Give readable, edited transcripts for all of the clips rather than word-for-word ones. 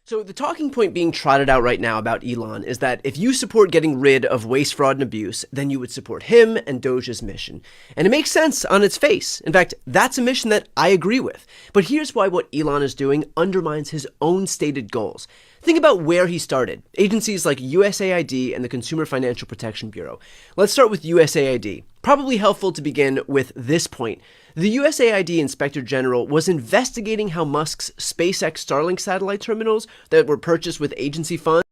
So the talking point being trotted out right now about Elon is that if you support getting rid of waste, fraud, and abuse, then you would support him and Doge's mission. And it makes sense on its face. In fact, that's a mission that I agree with. But here's why what Elon is doing undermines his own stated goals. Think about where he started. Agencies like USAID and the Consumer Financial Protection Bureau. Let's start with USAID. Probably helpful to begin with this point. The USAID Inspector General was investigating how Musk's SpaceX Starlink satellite terminals that were purchased with agency funds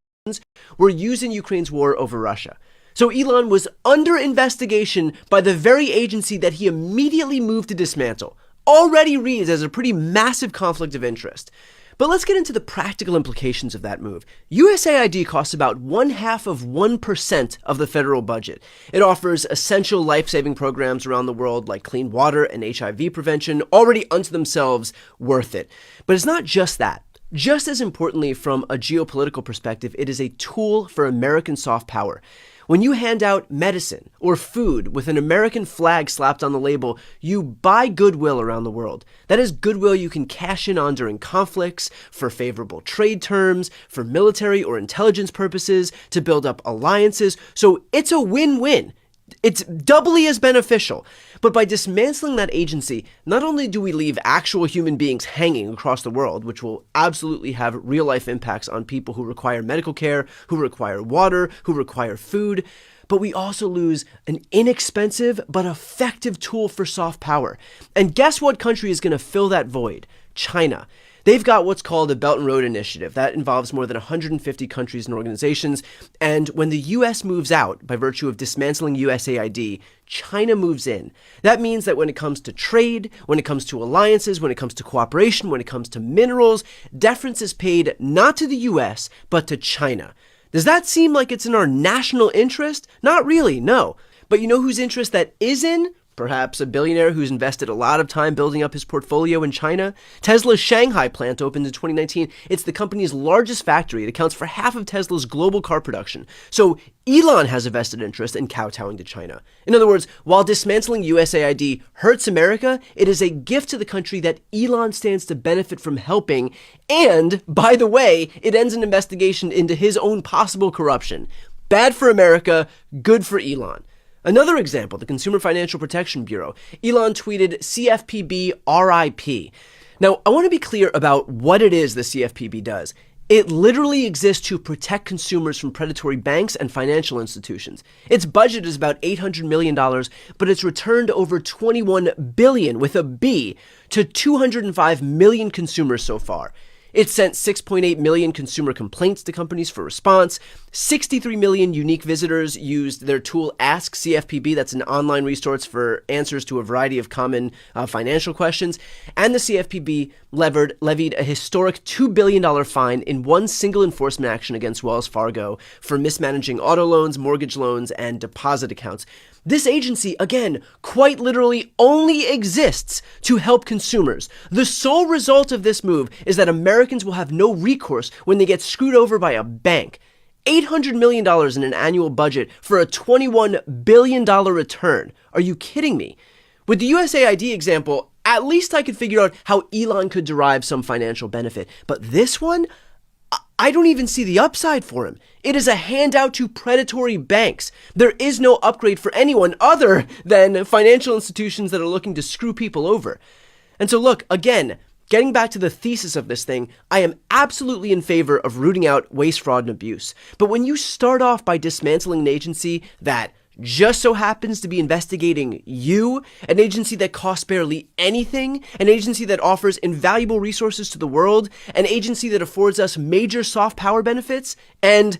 were used in Ukraine's war over Russia. So Elon was under investigation by the very agency that he immediately moved to dismantle. Already reads as a pretty massive conflict of interest. But let's get into the practical implications of that move. USAID costs about 0.5% of the federal budget. It offers essential life-saving programs around the world like clean water and HIV prevention, already unto themselves worth it. But it's not just that. Just as importantly, from a geopolitical perspective, it is a tool for American soft power. When you hand out medicine or food with an American flag slapped on the label, you buy goodwill around the world. That is goodwill you can cash in on during conflicts, for favorable trade terms, for military or intelligence purposes, to build up alliances. So it's a win-win. It's doubly as beneficial. But by dismantling that agency, not only do we leave actual human beings hanging across the world, which will absolutely have real-life impacts on people who require medical care, who require water, who require food, but we also lose an inexpensive but effective tool for soft power. And guess what country is going to fill that void? China. They've got what's called a Belt and Road Initiative. That involves more than 150 countries and organizations. And when the U.S. moves out, by virtue of dismantling USAID, China moves in. That means that when it comes to trade, when it comes to alliances, when it comes to cooperation, when it comes to minerals, deference is paid not to the U.S., but to China. Does that seem like it's in our national interest? Not really, no. But you know whose interest that is in? Perhaps a billionaire who's invested a lot of time building up his portfolio in China. Tesla's Shanghai plant opened in 2019. It's the company's largest factory. It accounts for half of Tesla's global car production. So Elon has a vested interest in kowtowing to China. In other words, while dismantling USAID hurts America, it is a gift to the country that Elon stands to benefit from helping. And, by the way, it ends an investigation into his own possible corruption. Bad for America, good for Elon. Another example, the Consumer Financial Protection Bureau. Elon tweeted CFPB RIP. Now, I want to be clear about what it is the CFPB does. It literally exists to protect consumers from predatory banks and financial institutions. Its budget is about $800 million, but it's returned over $21 billion with a B to 205 million consumers so far. It sent 6.8 million consumer complaints to companies for response. 63 million unique visitors used their tool Ask CFPB. That's an online resource for answers to a variety of common financial questions. And the CFPB levied a historic $2 billion fine in one single enforcement action against Wells Fargo for mismanaging auto loans, mortgage loans, and deposit accounts. This agency, again, quite literally only exists to help consumers. The sole result of this move is that Americans will have no recourse when they get screwed over by a bank. $800 million in an annual budget for a $21 billion return. Are you kidding me? With the USAID example, at least I could figure out how Elon could derive some financial benefit. But this one? I don't even see the upside for him. It is a handout to predatory banks. There is no upgrade for anyone other than financial institutions that are looking to screw people over. And so look, again, getting back to the thesis of this thing, I am absolutely in favor of rooting out waste, fraud, and abuse. But when you start off by dismantling an agency that just so happens to be investigating you, an agency that costs barely anything, an agency that offers invaluable resources to the world, an agency that affords us major soft power benefits, and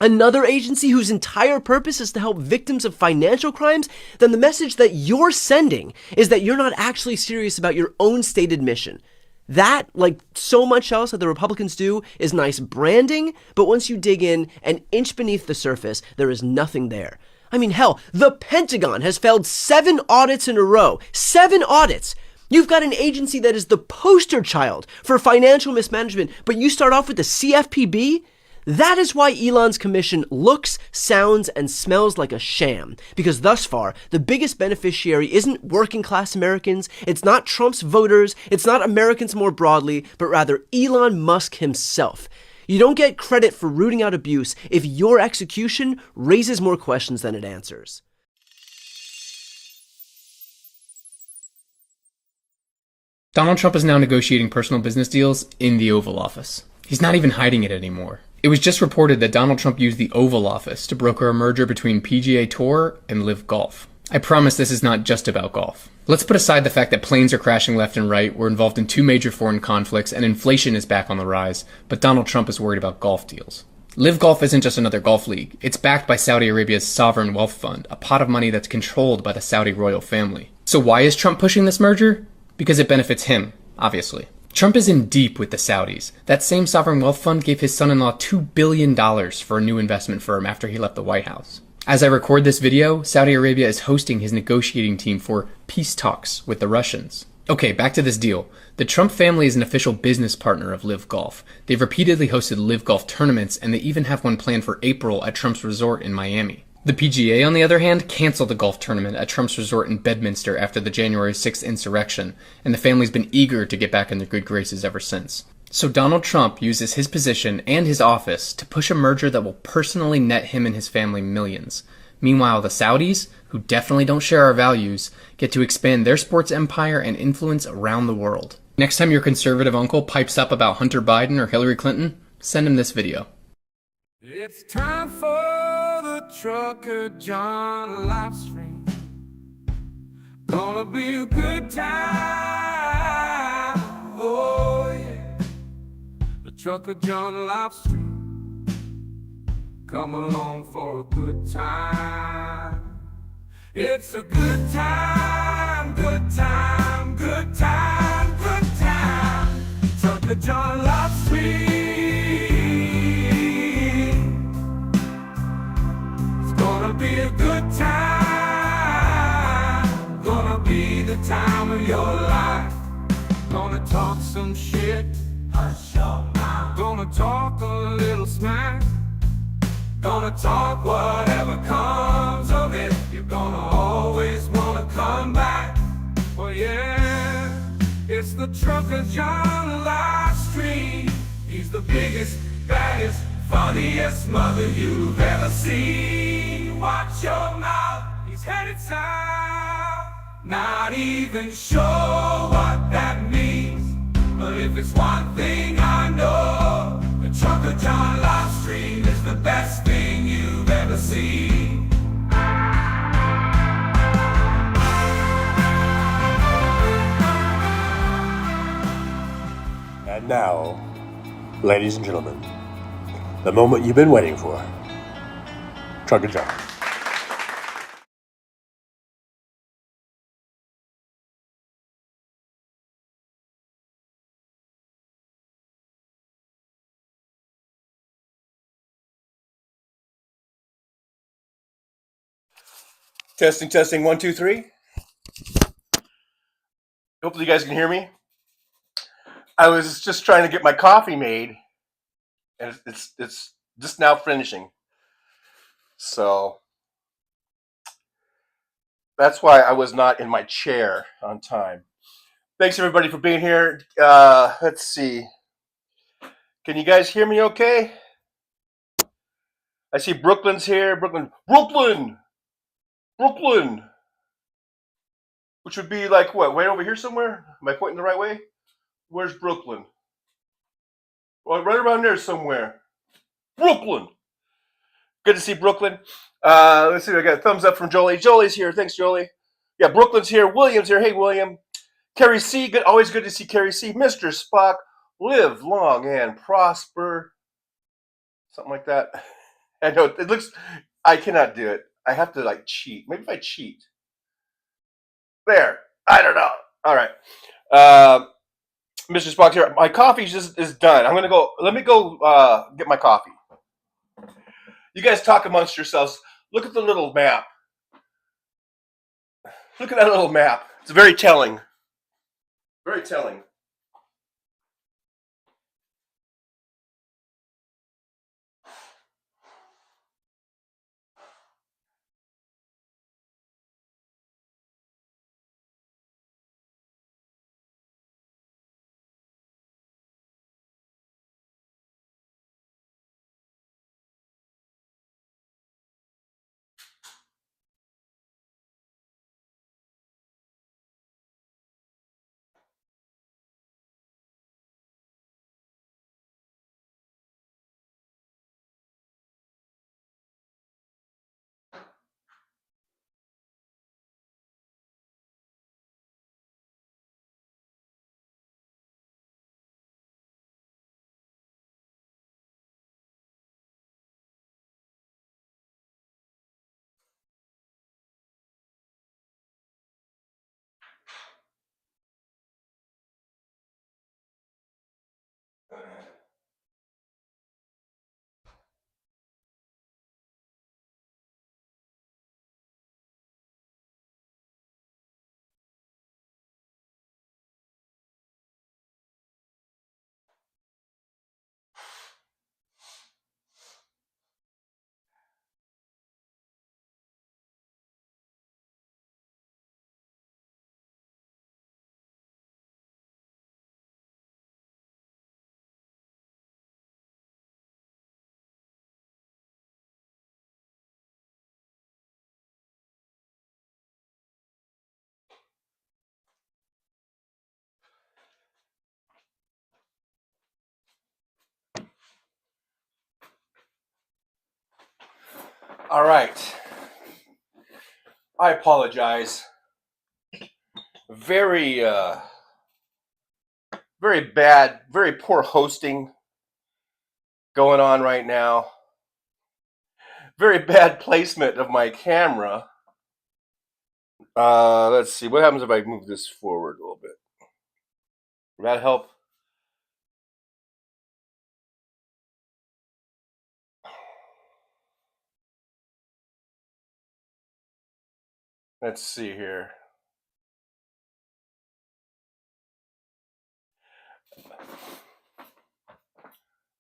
another agency whose entire purpose is to help victims of financial crimes, then the message that you're sending is that you're not actually serious about your own stated mission. That, like so much else that the Republicans do, is nice branding, but once you dig in an inch beneath the surface, there is nothing there. I mean, hell, the Pentagon has failed 7 audits in a row. 7 audits! You've got an agency that is the poster child for financial mismanagement, but you start off with the CFPB? That is why Elon's commission looks, sounds, and smells like a sham. Because thus far, the biggest beneficiary isn't working-class Americans, it's not Trump's voters, it's not Americans more broadly, but rather Elon Musk himself. You don't get credit for rooting out abuse if your execution raises more questions than it answers. Donald Trump is now negotiating personal business deals in the Oval Office. He's not even hiding it anymore. It was just reported that Donald Trump used the Oval Office to broker a merger between PGA Tour and Live Golf. I promise this is not just about golf. Let's put aside the fact that planes are crashing left and right, we're involved in 2 major foreign conflicts, and inflation is back on the rise, but Donald Trump is worried about golf deals. Live Golf isn't just another golf league. It's backed by Saudi Arabia's sovereign wealth fund, a pot of money that's controlled by the Saudi royal family. So why is Trump pushing this merger? Because it benefits him, obviously. Trump is in deep with the Saudis. That same sovereign wealth fund gave his son-in-law $2 billion for a new investment firm after he left the White House. As I record this video, Saudi Arabia is hosting his negotiating team for peace talks with the Russians. Okay, back to this deal. The Trump family is an official business partner of Live Golf. They've repeatedly hosted Live Golf tournaments, and they even have one planned for April at Trump's resort in Miami. The PGA, on the other hand, canceled the golf tournament at Trump's resort in Bedminster after the January 6th insurrection, and the family's been eager to get back in their good graces ever since. So Donald Trump uses his position and his office to push a merger that will personally net him and his family millions. Meanwhile, the Saudis, who definitely don't share our values, get to expand their sports empire and influence around the world. Next time your conservative uncle pipes up about Hunter Biden or Hillary Clinton, send him this video. It's time for the trucker John live stream. Gonna be a good time. Oh yeah. The trucker John live stream. Come along for a good time. It's a good time, good time, good time, good time. Trucker John live stream. Gonna be a good time. Gonna be the time of your life. Gonna talk some shit. Hush your mouth. Gonna talk a little smack. Gonna talk whatever comes of it. You're gonna always wanna come back. Well yeah, it's the Trucker John live stream. He's the biggest, baddest, funniest mother you've ever seen. Watch your mouth, he's headed south. Not even sure what that means, but if it's one thing I know, the Trucker John live stream is the best thing you've ever seen. And now, ladies and gentlemen, the moment you've been waiting for. Trucker John. Testing, testing, 1, 2, 3. Hopefully you guys can hear me. I was just trying to get my coffee made, and it's just now finishing. So that's why I was not in my chair on time. Thanks everybody for being here. Let's see. Can you guys hear me okay? I see Brooklyn's here. Brooklyn. Which would be like what? Way over here somewhere? Am I pointing the right way? Where's Brooklyn? Well, right around there somewhere. Brooklyn. Good to see Brooklyn. Let's see. I got a thumbs up from Jolie. Jolie's here. Thanks, Jolie. Yeah, Brooklyn's here. William's here. Hey, William. Carrie C. Good. Always good to see Carrie C. Mr. Spock. Live long and prosper. Something like that. I know it looks. I cannot do it. I have to like cheat. Maybe if I cheat. There. I don't know. All right. Mr. Spock here. My coffee is done. I'm gonna go. Let me go get my coffee. You guys talk amongst yourselves. Look at the little map. Look at that little map. It's very telling. Very telling. All right. I apologize. Very, very bad, very poor hosting going on right now. Very bad placement of my camera. Let's see. What happens if I move this forward a little bit? Will that help? Let's see here.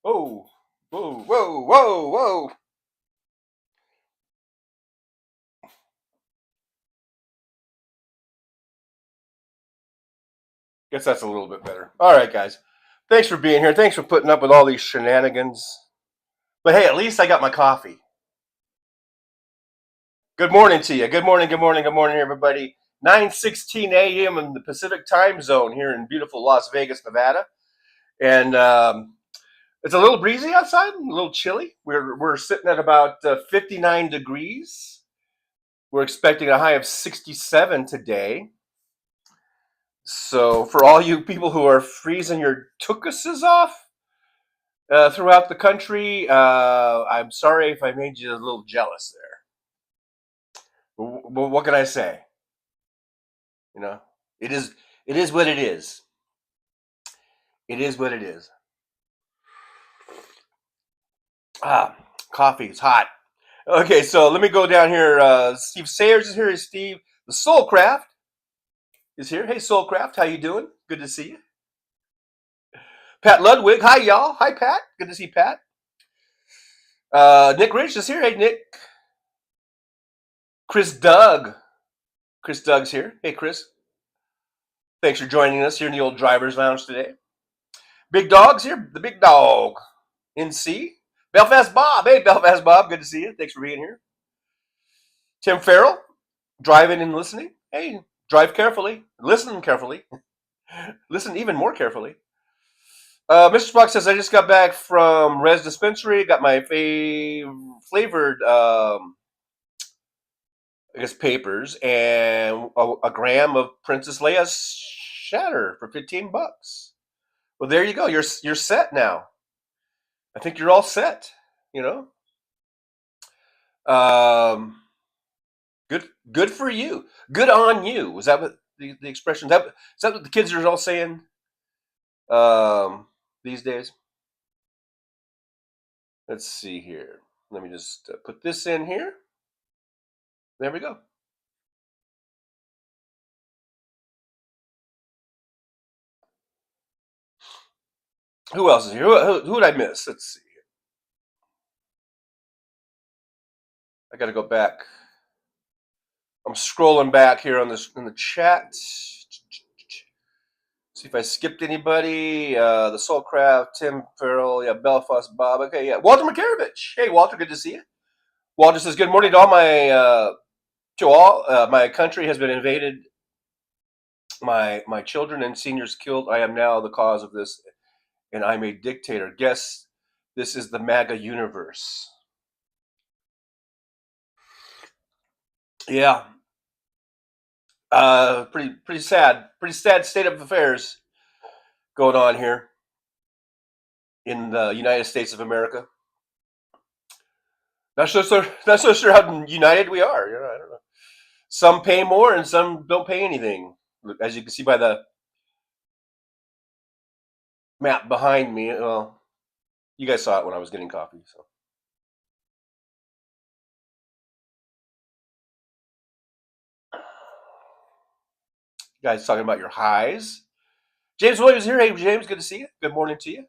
Whoa, whoa, whoa, whoa, whoa. Guess that's a little bit better. All right, guys. Thanks for being here. Thanks for putting up with all these shenanigans. But hey, at least I got my coffee. Good morning to you. Good morning, good morning, good morning, everybody. 9:16 a.m. in the Pacific time zone here in beautiful Las Vegas, Nevada. And it's a little breezy outside, a little chilly. We're sitting at about 59 degrees. We're expecting a high of 67 today. So for all you people who are freezing your tuchuses off throughout the country, I'm sorry if I made you a little jealous there. But what can I say? You know, it is what it is. It is what it is. Coffee is hot. Okay, so let me go down here. Steve Sayers is here. Hey, Steve. The Soulcraft is here. Hey, Soulcraft, how you doing? Good to see you. Pat Ludwig, hi y'all. Hi Pat. Good to see Pat. Nick Rich is here. Hey Nick. Chris Doug's here. Hey Chris. Thanks for joining us here in the old driver's lounge today. Big Dog's here. The Big Dog. NC. Belfast Bob. Hey Belfast Bob. Good to see you. Thanks for being here. Tim Farrell. Driving and listening. Hey, drive carefully. Listen carefully. Listen even more carefully. Mr. Spock says, I just got back from Res Dispensary. Got my flavored, I guess, papers and a gram of Princess Leia's shatter for $15. Well, there you go. You're set now. I think you're all set. You know. Good for you. Good on you. Was that what the expression? Is that what the kids are all saying? These days. Let's see here. Let me just put this in here. There we go. Who else is here? Who did I miss? Let's see. I got to go back. I'm scrolling back here on this in the chat. See if I skipped anybody. The Soulcraft, Tim Farrell, yeah, Belfast Bob. Okay, yeah, Walter Makarovich. Hey, Walter, good to see you. Walter says, "Good morning to all my country has been invaded. My children and seniors killed. I am now the cause of this, and I'm a dictator. Guess this is the MAGA universe." Yeah. Pretty sad state of affairs going on here in the United States of America. Not so sure how united we are. You know, I don't know. Some pay more and some don't pay anything, as you can see by the map behind me. Well, you guys saw it when I was getting coffee. So. You guys talking about your highs. James Williams here. Hey, James, good to see you. Good morning to you.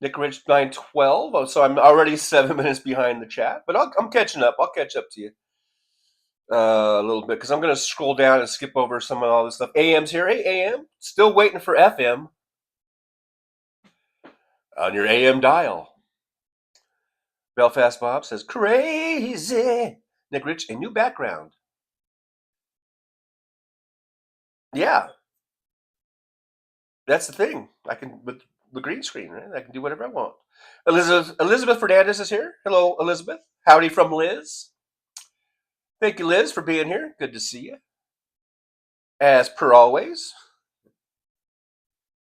Nick Rich 912. Oh, so I'm already 7 minutes behind the chat, but I'm catching up. I'll catch up to you a little bit because I'm going to scroll down and skip over some of all this stuff. AM's here. Hey, AM. Still waiting for FM on your AM dial. Belfast Bob says, crazy. Nick Rich, a new background. Yeah. That's the thing. I can, the green screen, right? I can do whatever I want. Elizabeth Fernandez is here. Hello, Elizabeth. Howdy from Liz. Thank you, Liz, for being here. Good to see you. As per always,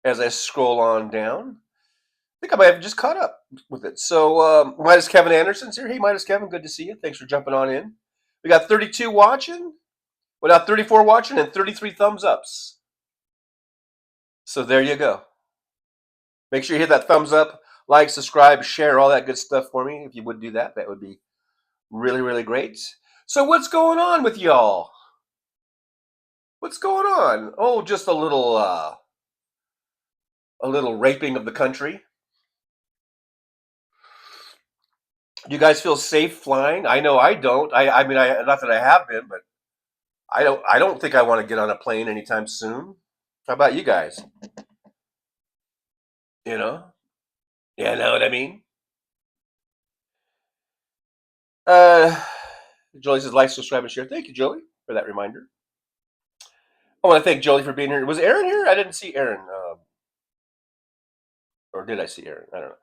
as I scroll on down, I think I might have just caught up with it. So, Midas Kevin Anderson's here. Hey, Midas Kevin, good to see you. Thanks for jumping on in. We got 32 watching, we got 34 watching, and 33 thumbs ups. So there you go. Make sure you hit that thumbs up, like, subscribe, share, all that good stuff for me. If you would do that, that would be really, really great. So what's going on with y'all? What's going on? Oh, just a little raping of the country. Do you guys feel safe flying? I know I don't. I mean, not that I have been, but I don't think I want to get on a plane anytime soon. How about you guys? You know? Yeah, know what I mean? Jolie says like, subscribe, and share. Thank you, Jolie, for that reminder. I want to thank Jolie for being here. Was Aaron here? I didn't see Aaron. Or did I see Aaron? I don't know.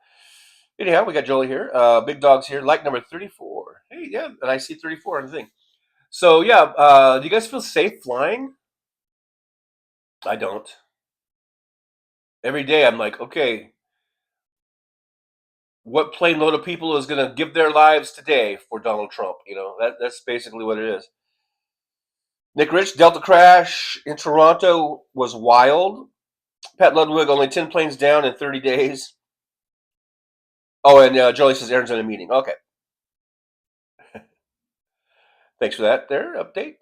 Anyhow, we got Jolie here. Big Dog's here. Like number 34. Hey, yeah, and I see 34 on the thing. So, yeah, do you guys feel safe flying? I don't. Every day I'm like, okay, what plane load of people is going to give their lives today for Donald Trump? You know, that's basically what it is. Nick Rich, Delta crash in Toronto was wild. Pat Ludwig, only 10 planes down in 30 days. Oh, and Jolie says Aaron's in a meeting. Okay. Thanks for that there, update.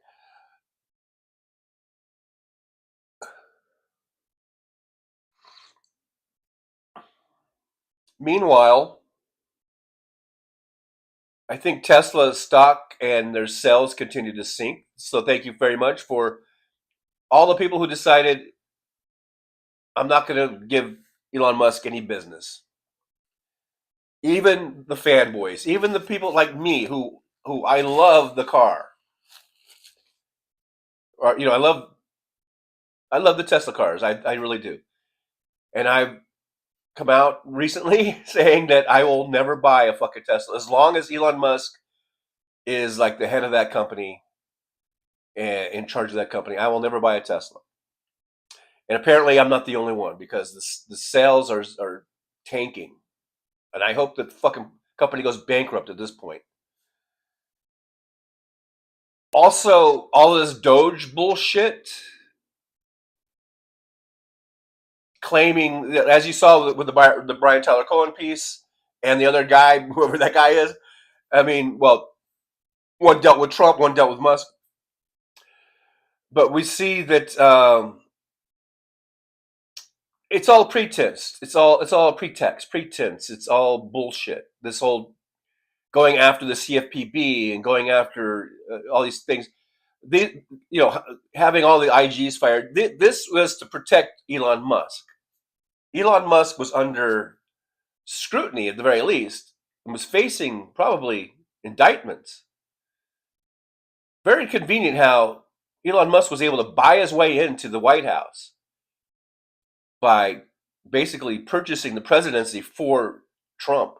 Meanwhile, I think Tesla's stock and their sales continue to sink. So thank you very much for all the people who decided I'm not going to give Elon Musk any business. Even the fanboys, even the people like me who I love the car. Or I love the Tesla cars. I really do. And I've come out recently saying that I will never buy a fucking Tesla as long as Elon Musk is like the head of that company and in charge of that company. I will never buy a Tesla. And apparently, I'm not the only one because the sales are tanking, and I hope that the fucking company goes bankrupt at this point. Also, all of this Doge bullshit, claiming that, as you saw with the Brian Tyler Cohen piece and the other guy, whoever that guy is. I mean, well, one dealt with Trump, one dealt with Musk, but we see that it's all pretense. It's all a pretense. It's all bullshit. This whole going after the CFPB and going after all these things. Having all the IGs fired. This was to protect Elon Musk. Elon Musk was under scrutiny at the very least and was facing probably indictments. Very convenient how Elon Musk was able to buy his way into the White House by basically purchasing the presidency for Trump.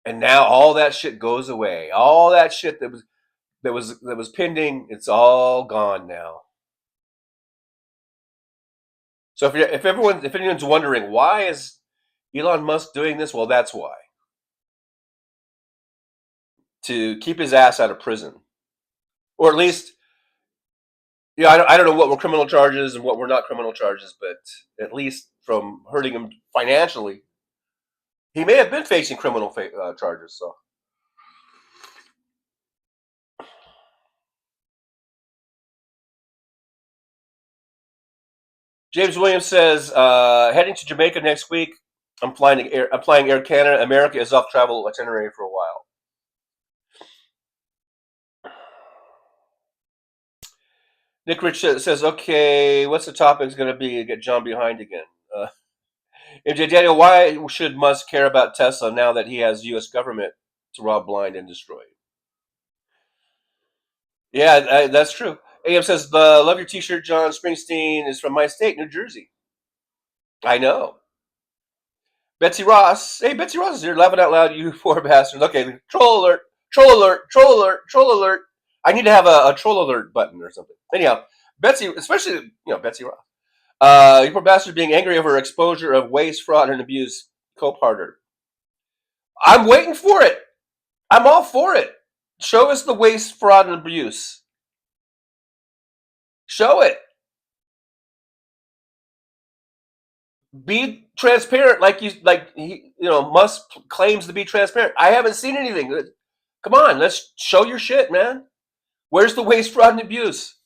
And now all that shit goes away. All that shit that was pending, it's all gone now. So if anyone's wondering why is Elon Musk doing this, well, that's why. To keep his ass out of prison, or at least, I don't know what were criminal charges and what were not criminal charges, but at least from hurting him financially, he may have been facing criminal charges. So. James Williams says, heading to Jamaica next week. I'm flying Air Canada. America is off travel itinerary for a while. Nick Rich says, okay, what's the topic going to be? Get John behind again. MJ Daniel, why should Musk care about Tesla now that he has U.S. government to rob blind and destroy? Yeah, that's true. AM says, love your t-shirt, John. Springsteen is from my state, New Jersey. I know. Betsy Ross. Hey, Betsy Ross is here, laughing out loud. You poor bastards. Okay, troll alert, troll alert, troll alert, troll alert. I need to have a troll alert button or something. Anyhow, Betsy, especially Betsy Ross. You poor bastard being angry over exposure of waste, fraud, and abuse. Co-partner. I'm waiting for it. I'm all for it. Show us the waste, fraud, and abuse. Show it. Be transparent, Musk claims to be transparent. I haven't seen anything. Come on, let's show your shit, man. Where's the waste, fraud, and abuse?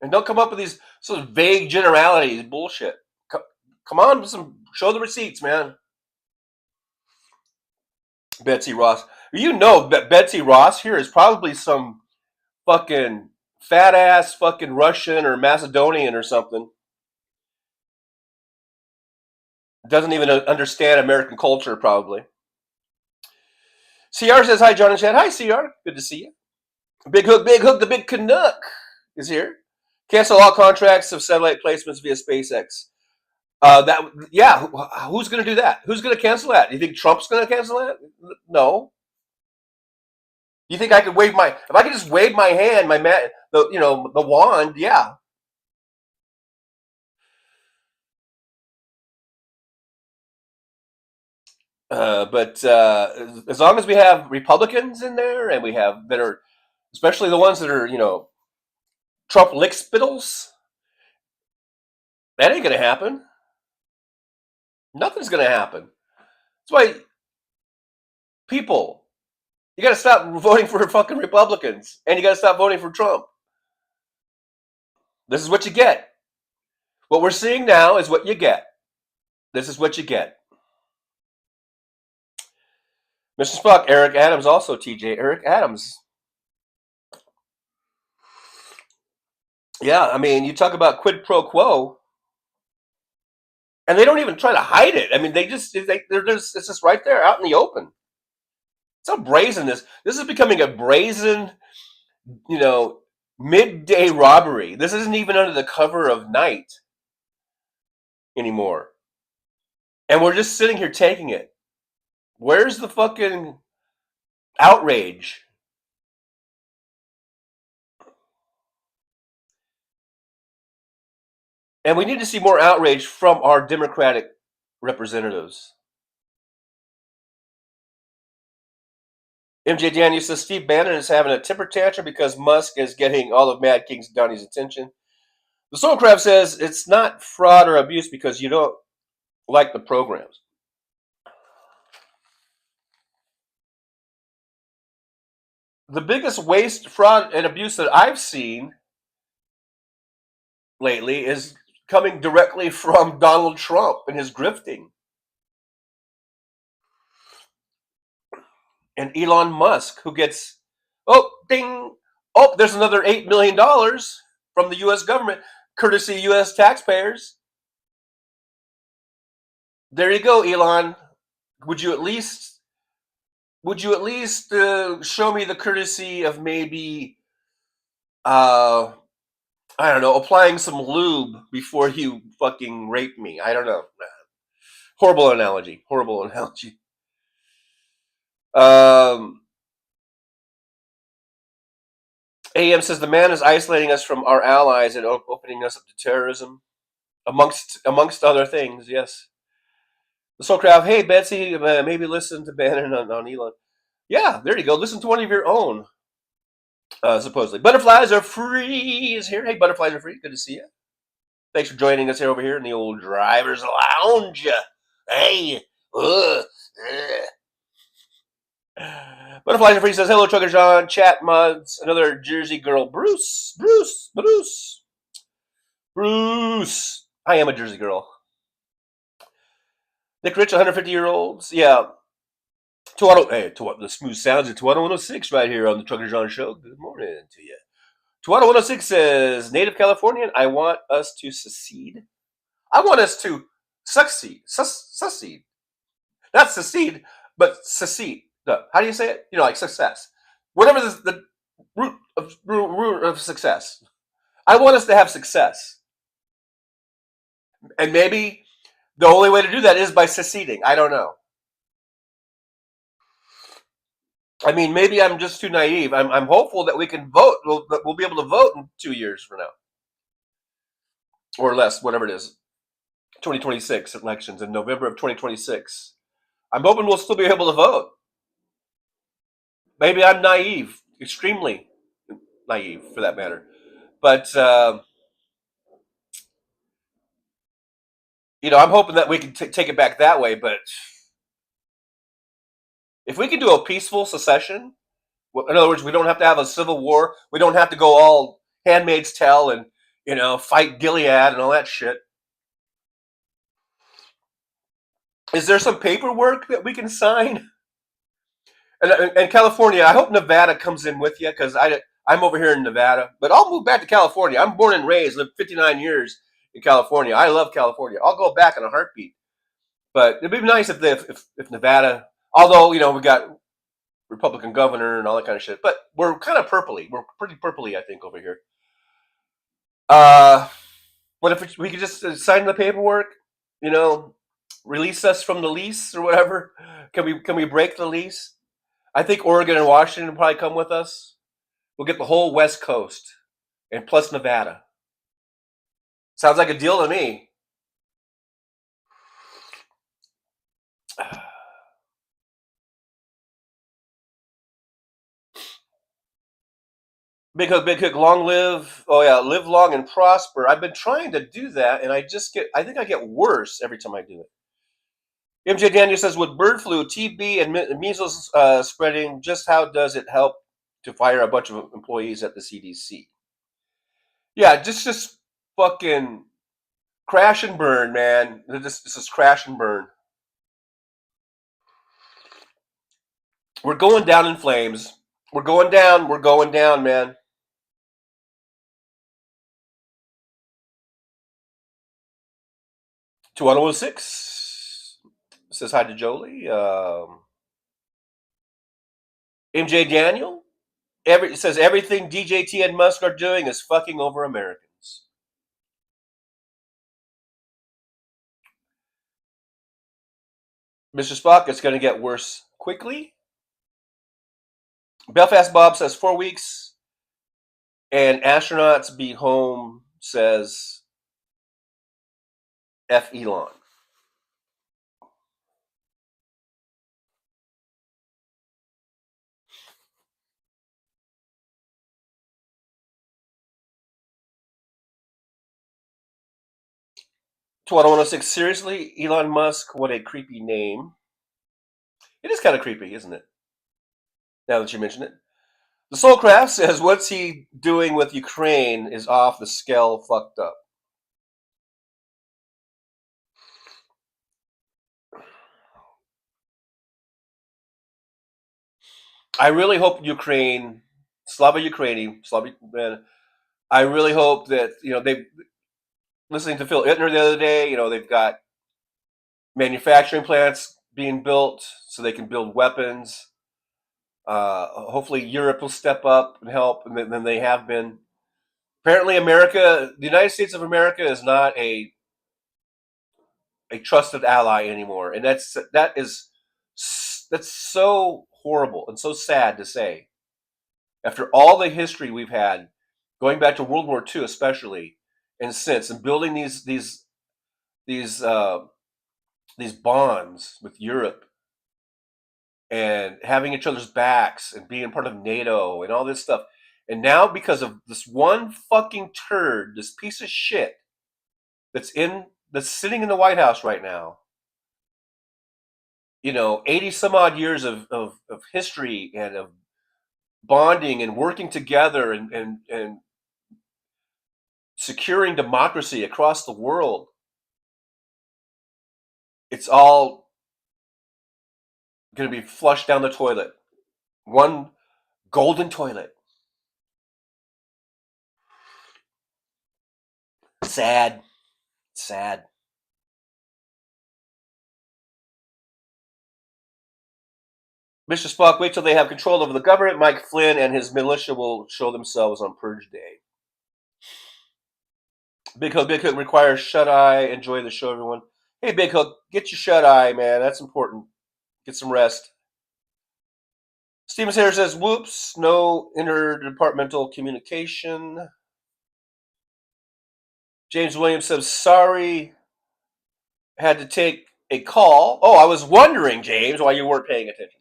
And don't come up with these sort of vague generalities, bullshit. Come on, show the receipts, man. Betsy Ross. You know that Betsy Ross here is probably some fucking fat ass fucking Russian or Macedonian or something. Doesn't even understand American culture, probably. CR says, hi, John and Chad. Hi, CR. Good to see you. Big Hook, the big Canuck is here. Cancel all contracts of satellite placements via SpaceX. Who's going to do that? Who's going to cancel that? You think Trump's going to cancel that? No. You think I could if I could just wave my hand, the wand, yeah. But as long as we have Republicans in there, and we have that are, especially the ones that are, Trump lickspittles, that ain't gonna happen. Nothing's gonna happen. That's why people, you gotta stop voting for fucking Republicans, and you gotta stop voting for Trump. This is what you get. What we're seeing now is what you get. This is what you get. Mr. Spock, Eric Adams, also TJ. Eric Adams. Yeah, I mean, you talk about quid pro quo, and they don't even try to hide it. I mean, it's just right there, out in the open. It's how brazen this is becoming a brazen, midday robbery. This isn't even under the cover of night anymore. And we're just sitting here taking it. Where's the fucking outrage? And we need to see more outrage from our Democratic representatives. MJ Daniel says Steve Bannon is having a temper tantrum because Musk is getting all of Mad King Donnie's attention. The Soulcraft says it's not fraud or abuse because you don't like the programs. The biggest waste, fraud, and abuse that I've seen lately is coming directly from Donald Trump and his grifting. And Elon Musk, who gets, there's another $8 million from the U.S. government, courtesy U.S. taxpayers. There you go, Elon. Would you at least show me the courtesy of maybe, I don't know, applying some lube before you fucking rape me? I don't know. Horrible analogy. AM says the man is isolating us from our allies and opening us up to terrorism, amongst other things. Yes. The Soulcraft, hey Betsy, maybe listen to Bannon on Elon. Yeah, there you go. Listen to one of your own. Supposedly, Butterflies Are Free is here. Hey, Butterflies Are Free. Good to see you. Thanks for joining us over here in the old driver's lounge. Hey. Butterflies Are Free says, hello, Trucker John, chat mods, another Jersey girl, Bruce. I am a Jersey girl. Nick Rich, 150-year-olds. Yeah. The smooth sounds of Tuano 106 right here on the Trucker John Show. Good morning to you. Tuano 106 says, Native Californian, I want us to secede. I want us to succeed. Not secede, but secede. How do you say it? Like success. Whatever the root of success. I want us to have success. And maybe The only way to do that is by seceding. I don't know. I mean, maybe I'm just too naive. I'm hopeful that we can vote. We'll be able to vote in 2 years from now, or less, whatever it is. 2026 elections in November of 2026. I'm hoping we'll still be able to vote. Maybe I'm naive, extremely naive for that matter. But I'm hoping that we can take it back that way. But if we can do a peaceful secession, in other words, we don't have to have a civil war. We don't have to go all Handmaid's Tale and fight Gilead and all that shit. Is there some paperwork that we can sign? And California, I hope Nevada comes in with you, because I'm over here in Nevada, but I'll move back to California. I'm born and raised, lived 59 years in California. I love California. I'll go back in a heartbeat. But it'd be nice if Nevada, although we got Republican governor and all that kind of shit, but we're kind of purpley. We're pretty purpley, I think, over here. What if we could just sign the paperwork? Release us from the lease or whatever. Can we break the lease? I think Oregon and Washington will probably come with us. We'll get the whole West Coast and plus Nevada. Sounds like a deal to me. Big Hook, long live. Oh yeah, live long and prosper. I've been trying to do that, and I think I get worse every time I do it. MJ Daniel says, with bird flu, TB, and measles spreading, just how does it help to fire a bunch of employees at the CDC? Yeah, just fucking crash and burn, man. This is crash and burn. We're going down in flames. We're going down, man. To 1006 says hi to Jolie. MJ Daniel says everything DJT and Musk are doing is fucking over Americans. Mr. Spock, it's going to get worse quickly. Belfast Bob says 4 weeks. And astronauts be home says F Elon. To 106, seriously, Elon Musk, what a creepy name. It is kind of creepy, isn't it? Now that you mention it. The Soulcraft says, what's he doing with Ukraine is off the scale fucked up. I really hope Slava Ukraini, I really hope that, they, listening to Phil Ittner the other day, they've got manufacturing plants being built so they can build weapons. Hopefully Europe will step up and help, and then they have been. Apparently the United States of America is not a trusted ally anymore. And that's so horrible and so sad to say. After all the history we've had, going back to World War II especially, and since, and building these bonds with Europe, and having each other's backs, and being part of NATO, and all this stuff, and now because of this one fucking turd, this piece of shit that's sitting in the White House right now, 80 some odd years of history and of bonding and working together and securing democracy across the world, it's all going to be flushed down the toilet. One golden toilet. Sad. Mr. Spock, wait till they have control over the government. Mike Flynn and his militia will show themselves on Purge Day. Big Hook requires shut eye. Enjoy the show, everyone. Hey, Big Hook, get your shut eye, man. That's important. Get some rest. Steven Sayre says, whoops, no interdepartmental communication. James Williams says, sorry, had to take a call. Oh, I was wondering, James, why you weren't paying attention.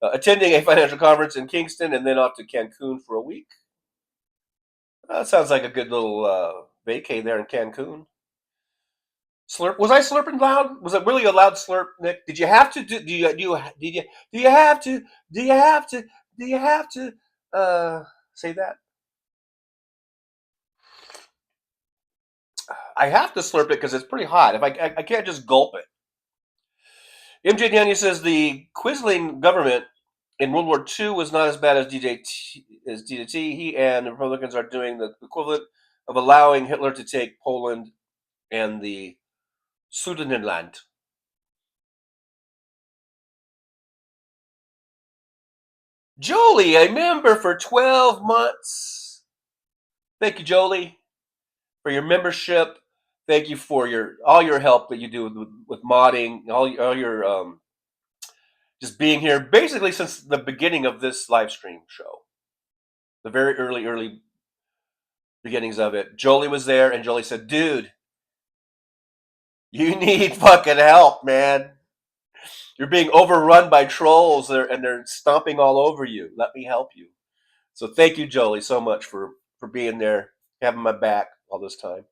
Attending a financial conference in Kingston and then off to Cancun for a week. That sounds like a good little vacay there in Cancun. Slurp? Was I slurping loud? Was it really a loud slurp, Nick? Did you have to do? Do you have to? Do you have to? Do you have to? Say that. I have to slurp it because it's pretty hot. If I can't just gulp it. MJ Daniel says the Quisling government in World War II was not as bad as DDT. He and the Republicans are doing the equivalent of allowing Hitler to take Poland and the Sudetenland. Jolie, a member for 12 months. Thank you, Jolie, for your membership. Thank you for all your help that you do with modding, all your just being here, basically since the beginning of this live stream show, the very early beginnings of it. Jolie was there, and Jolie said, "Dude, you need fucking help, man. You're being overrun by trolls, and they're stomping all over you. Let me help you." So thank you, Jolie, so much for being there, having my back all this time.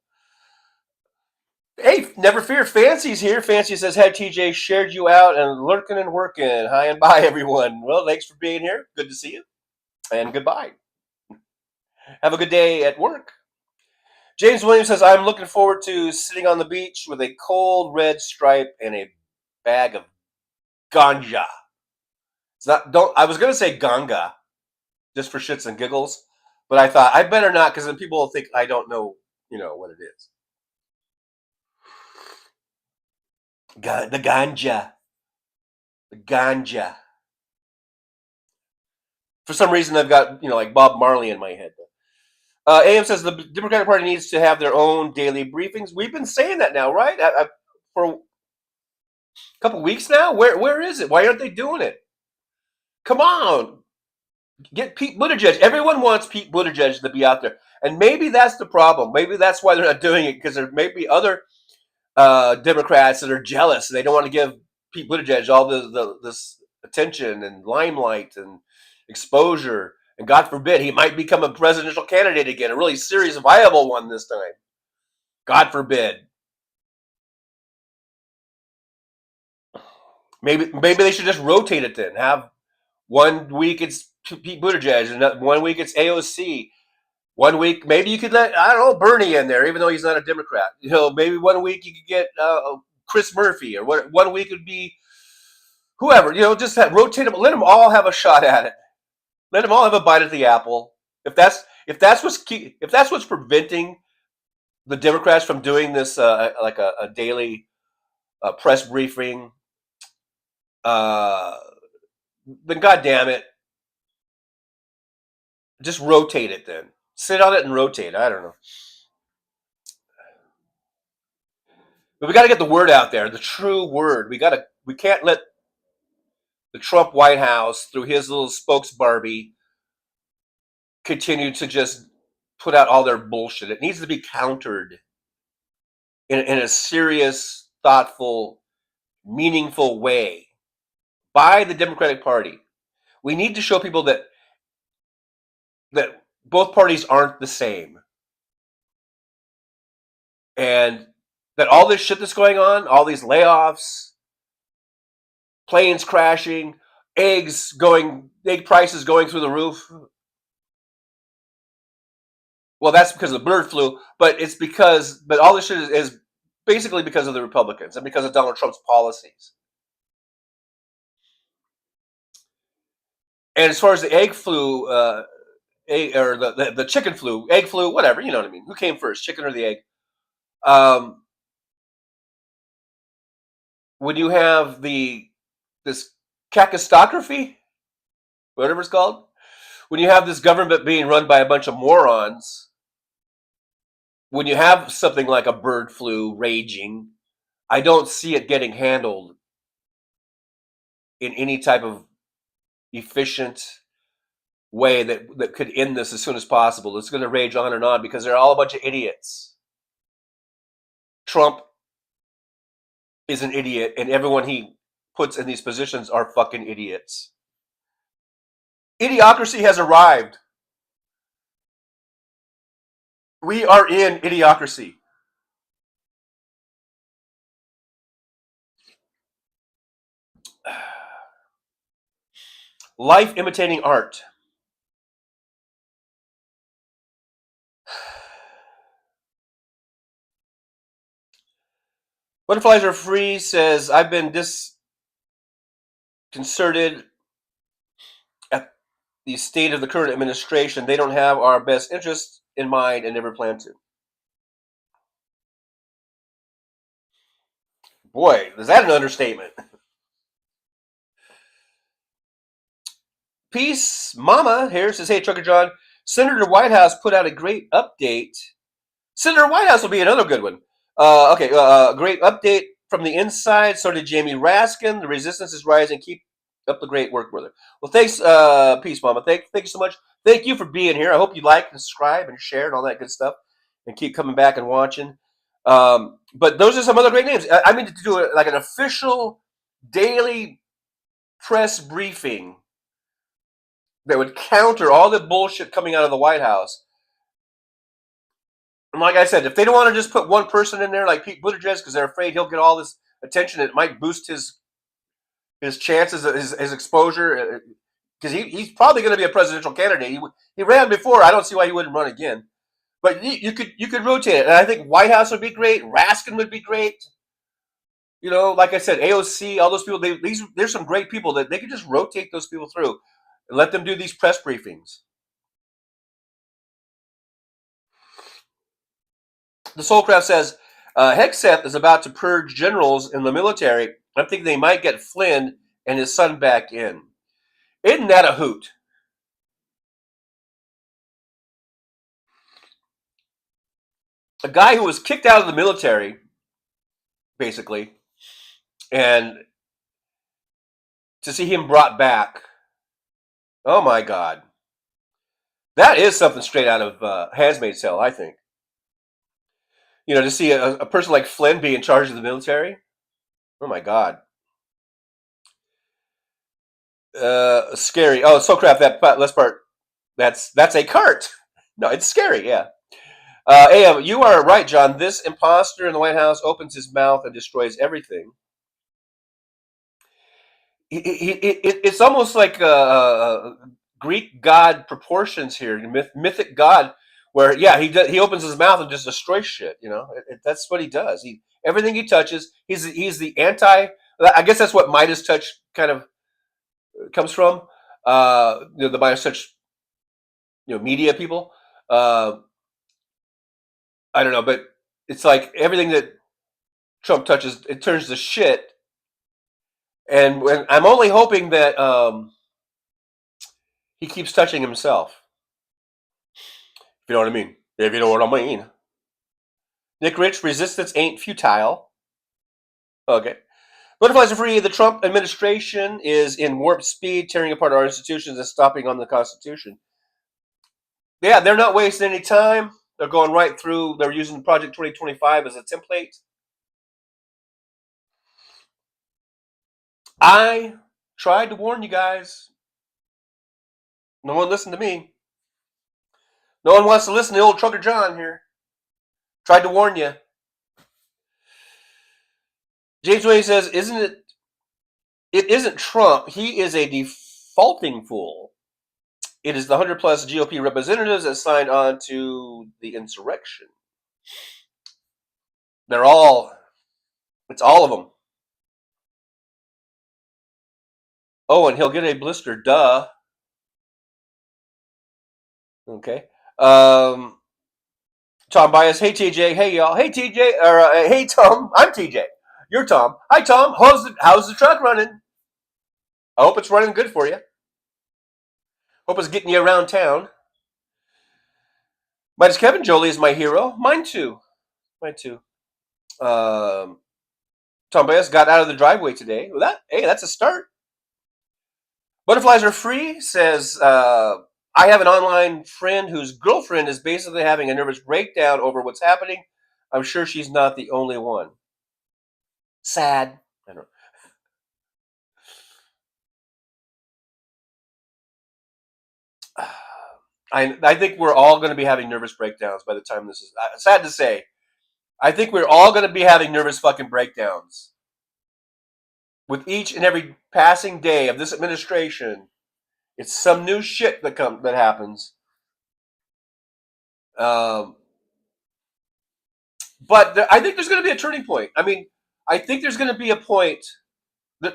Hey, never fear, Fancy's here. Fancy says, "Had TJ shared you out and lurking and working. Hi and bye, everyone." Well, thanks for being here. Good to see you, and goodbye. Have a good day at work. James Williams says, "I'm looking forward to sitting on the beach with a cold red stripe and a bag of ganja." It's not. Don't. I was gonna say ganga, just for shits and giggles, but I thought I better not, because then people will think I don't know, what it is. The ganja. The ganja. For some reason, I've got, like Bob Marley in my head. AM says the Democratic Party needs to have their own daily briefings. We've been saying that now, right? For a couple weeks now. Where is it? Why aren't they doing it? Come on. Get Pete Buttigieg. Everyone wants Pete Buttigieg to be out there. And maybe that's the problem. Maybe that's why they're not doing it, because there may be other Democrats that are jealous. They don't want to give Pete Buttigieg all this attention and limelight and exposure. And God forbid, he might become a presidential candidate again, a really serious, viable one this time. God forbid. Maybe they should just rotate it then. Have 1 week it's Pete Buttigieg, and 1 week it's AOC. 1 week, maybe you could let, I don't know, Bernie in there, even though he's not a Democrat. Maybe 1 week you could get Chris Murphy, or 1 week would be whoever. Just rotate them. Let them all have a shot at it. Let them all have a bite at the apple. If that's what's preventing the Democrats from doing this, like a daily press briefing, then God damn it, just rotate it then. Sit on it and rotate. I don't know. But we got to get the word out there, the true word. We can't let the Trump White House, through his little spokes Barbie, continue to just put out all their bullshit. It needs to be countered in a serious, thoughtful, meaningful way by the Democratic Party. We need to show people that both parties aren't the same. And that all this shit that's going on, all these layoffs, planes crashing, egg prices going through the roof. Well, that's because of the bird flu, but all this shit is basically because of the Republicans and because of Donald Trump's policies. And as far as the egg flu, or the chicken flu, egg flu, whatever, you know what I mean. Who came first, chicken or the egg? When you have this cacostography, whatever it's called, when you have this government being run by a bunch of morons, when you have something like a bird flu raging, I don't see it getting handled in any type of efficient way that could end this as soon as possible. It's going to rage on and on because they're all a bunch of idiots. Trump is an idiot, and everyone he puts in these positions are fucking idiots. Idiocracy has arrived. We are in idiocracy. Life imitating art. Butterflies Are Free says, I've been disconcerted at the state of the current administration. They don't have our best interests in mind and never plan to. Boy, is that an understatement? Peace Mama here says, hey, Trucker John, Senator Whitehouse put out a great update. Senator Whitehouse will be another good one. Great update from the inside. So did Jamie Raskin. The resistance is rising. Keep up the great work, brother. Well, thanks, Peace Mama. Thank you so much. Thank you for being here. I hope you like and subscribe and share and all that good stuff, and keep coming back and watching. But those are some other great names. I mean to do like an official daily press briefing that would counter all the bullshit coming out of the White House. And like I said, if they don't want to just put one person in there like Pete Buttigieg because they're afraid he'll get all this attention, it might boost his chances, his exposure, because he's probably going to be a presidential candidate. He ran before. I don't see why he wouldn't run again. But you could rotate it, and I think White House would be great. Raskin would be great. You know, like I said, AOC, all those people. There's some great people that they could just rotate those people through and let them do these press briefings. The Soulcraft says, Hegseth is about to purge generals in the military. I'm thinking they might get Flynn and his son back in. Isn't that a hoot? A guy who was kicked out of the military, basically, and to see him brought back, oh my God. That is something straight out of Handmaid's Tale, I think. You know, to see a person like Flynn be in charge of the military, oh my God. Scary. Oh, Soulcraft, that last part, that's a cart. No, it's scary, yeah. AM, you are right, John. This imposter in the White House opens his mouth and destroys everything. It's almost like Greek god proportions here, mythic god, where he opens his mouth and just destroys shit. You know, that's what he does. Everything he touches, he's the anti. I guess that's what Midas touch kind of comes from. The Midas touch, media people. I don't know, but it's like everything that Trump touches, it turns to shit. And I'm only hoping that he keeps touching himself. If you know what I mean. If you know what I mean. Nick Rich, resistance ain't futile. Okay. Butterflies Are Free. The Trump administration is in warp speed, tearing apart our institutions and stopping on the Constitution. Yeah, they're not wasting any time. They're going right through. They're using Project 2025 as a template. I tried to warn you guys. No one listened to me. No one wants to listen to old Trucker John here. Tried to warn you. James Wayne says, it isn't Trump. He is a defaulting fool. It is the 100+ GOP representatives that signed on to the insurrection. It's all of them. Oh, and he'll get a blister, duh. Okay. Tom Bias, hey TJ, hey y'all, hey TJ, or hey Tom, I'm TJ, you're Tom. Hi Tom, how's the truck running? I hope it's running good for you. Hope it's getting you around town. Mine's Kevin Jolie is my hero. Mine too. Tom Baez got out of the driveway today. Well, that's a start. Butterflies are free says, I have an online friend whose girlfriend is basically having a nervous breakdown over what's happening. I'm sure she's not the only one. Sad. I don't know. I think we're all going to be having nervous breakdowns by the time this is. Sad to say, I think we're all going to be having nervous fucking breakdowns with each and every passing day of this administration. It's some new shit that happens. But I think there's going to be a turning point. I mean, I think there's going to be a point that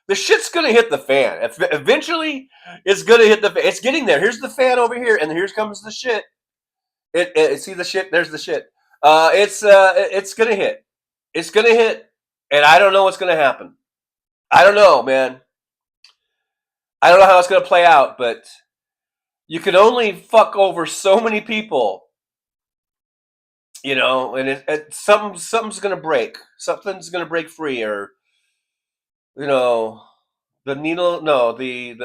the shit's going to hit the fan. Eventually, it's going to hit the fan. It's getting there. Here's the fan over here, and here comes the shit. See the shit? There's the shit. It's going to hit. It's going to hit, and I don't know what's going to happen. I don't know, man. I don't know how it's going to play out, but you can only fuck over so many people, you know, and something's going to break. Something's going to break free, or, you know, the needle. No, the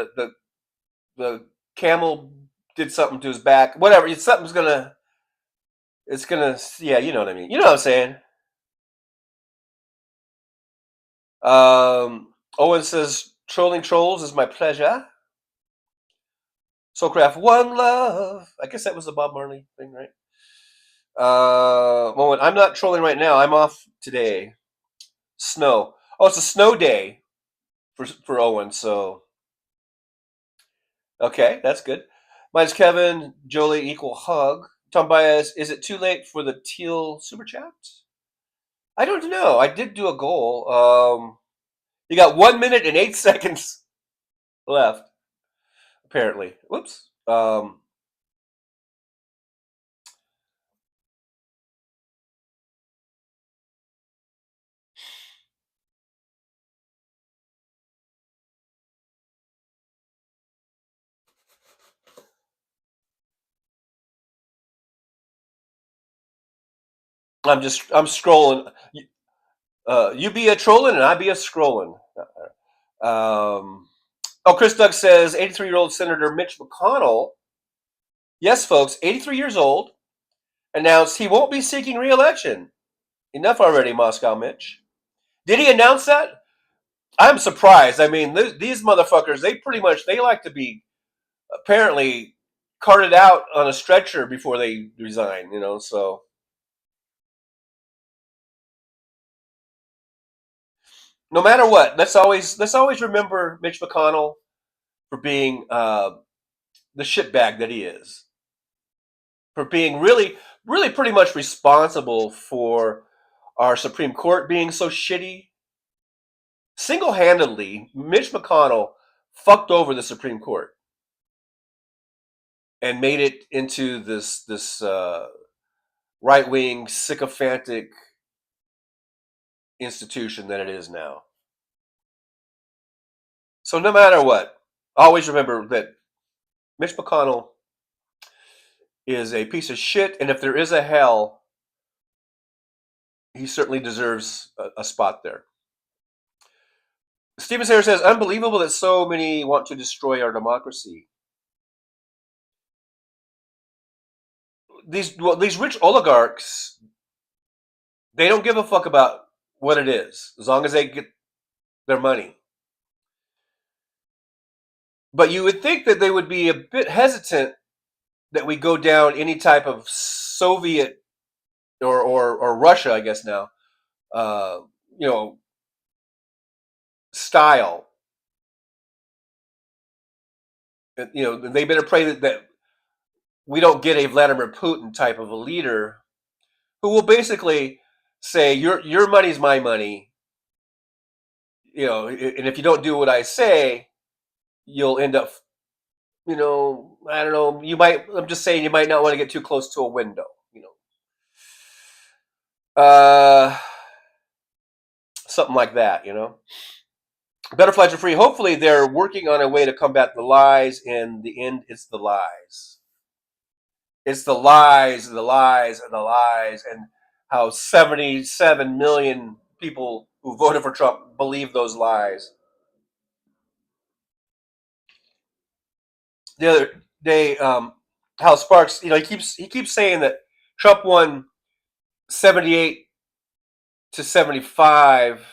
camel did something to his back. Whatever. Something's gonna. It's gonna. Yeah, you know what I mean. You know what I'm saying. Owen says, trolling trolls is my pleasure. Soulcraft, one love. I guess that was the Bob Marley thing, right? Moment, I'm not trolling right now. I'm off today. Snow. Oh, it's a snow day for Owen, so. Okay, that's good. Mine's Kevin, Jolie equal hug. Tom Baez, is it too late for the teal super chat? I don't know. I did do a goal. You got 1 minute and 8 seconds left, apparently. Whoops. I'm scrolling. You be a trolling and I be a scrolling. Chris Doug says 83-year-old Senator Mitch McConnell. Yes, folks, 83 years old, announced he won't be seeking re-election. Enough already, Moscow Mitch. Did he announce that? I'm surprised. I mean, these motherfuckers, they like to be apparently carted out on a stretcher before they resign, you know, so. No matter what, let's always remember Mitch McConnell for being the shitbag that he is, for being really, really pretty much responsible for our Supreme Court being so shitty. Single-handedly, Mitch McConnell fucked over the Supreme Court and made it into this right-wing sycophantic institution that it is now. So no matter what, always remember that Mitch McConnell is a piece of shit, and if there is a hell, he certainly deserves a spot there. Steven Sayre says, unbelievable that so many want to destroy our democracy. These rich oligarchs, they don't give a fuck about what it is, as long as they get their money. But you would think that they would be a bit hesitant that we go down any type of Soviet or Russia, I guess now, style. You know, they better pray that we don't get a Vladimir Putin type of a leader who will basically say, your money's my money. You know, and if you don't do what I say, you'll end up, I don't know, I'm just saying you might not want to get too close to a window, something like that, Butterflies are free. Hopefully they're working on a way to combat the lies. In the end, it's the lies. It's the lies and the lies and the lies, and how 77 million people who voted for Trump believe those lies. The other day, Hal Sparks, he keeps saying that Trump won 78 to 75,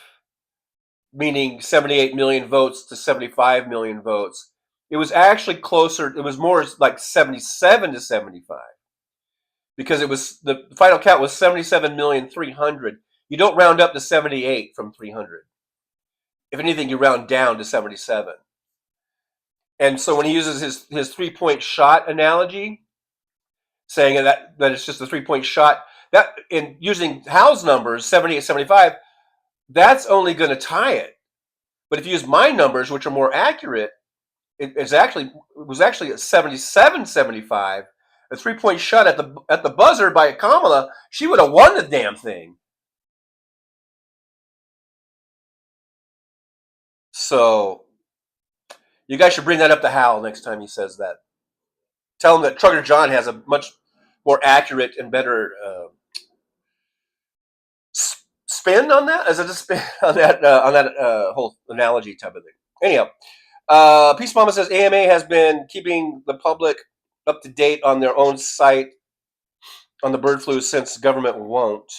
meaning 78 million votes to 75 million votes. It was actually closer. It was more like 77 to 75, because it was the final count was 77,300,000. You don't round up to 78 from 300. If anything, you round down to 77. And so when he uses his 3-point shot analogy, saying that it's just a 3-point shot, that in using Hal's numbers, 78, 75, that's only going to tie it. But if you use my numbers, which are more accurate, it was actually at 77, 75. A 3-point shot at the buzzer by Kamala, she would have won the damn thing. So you guys should bring that up to Hal next time he says that. Tell him that Trucker John has a much more accurate and better spin on that. Is it a spin on that whole analogy type of thing? Anyhow, Peace Mama says AMA has been keeping the public up to date on their own site on the bird flu since government won't.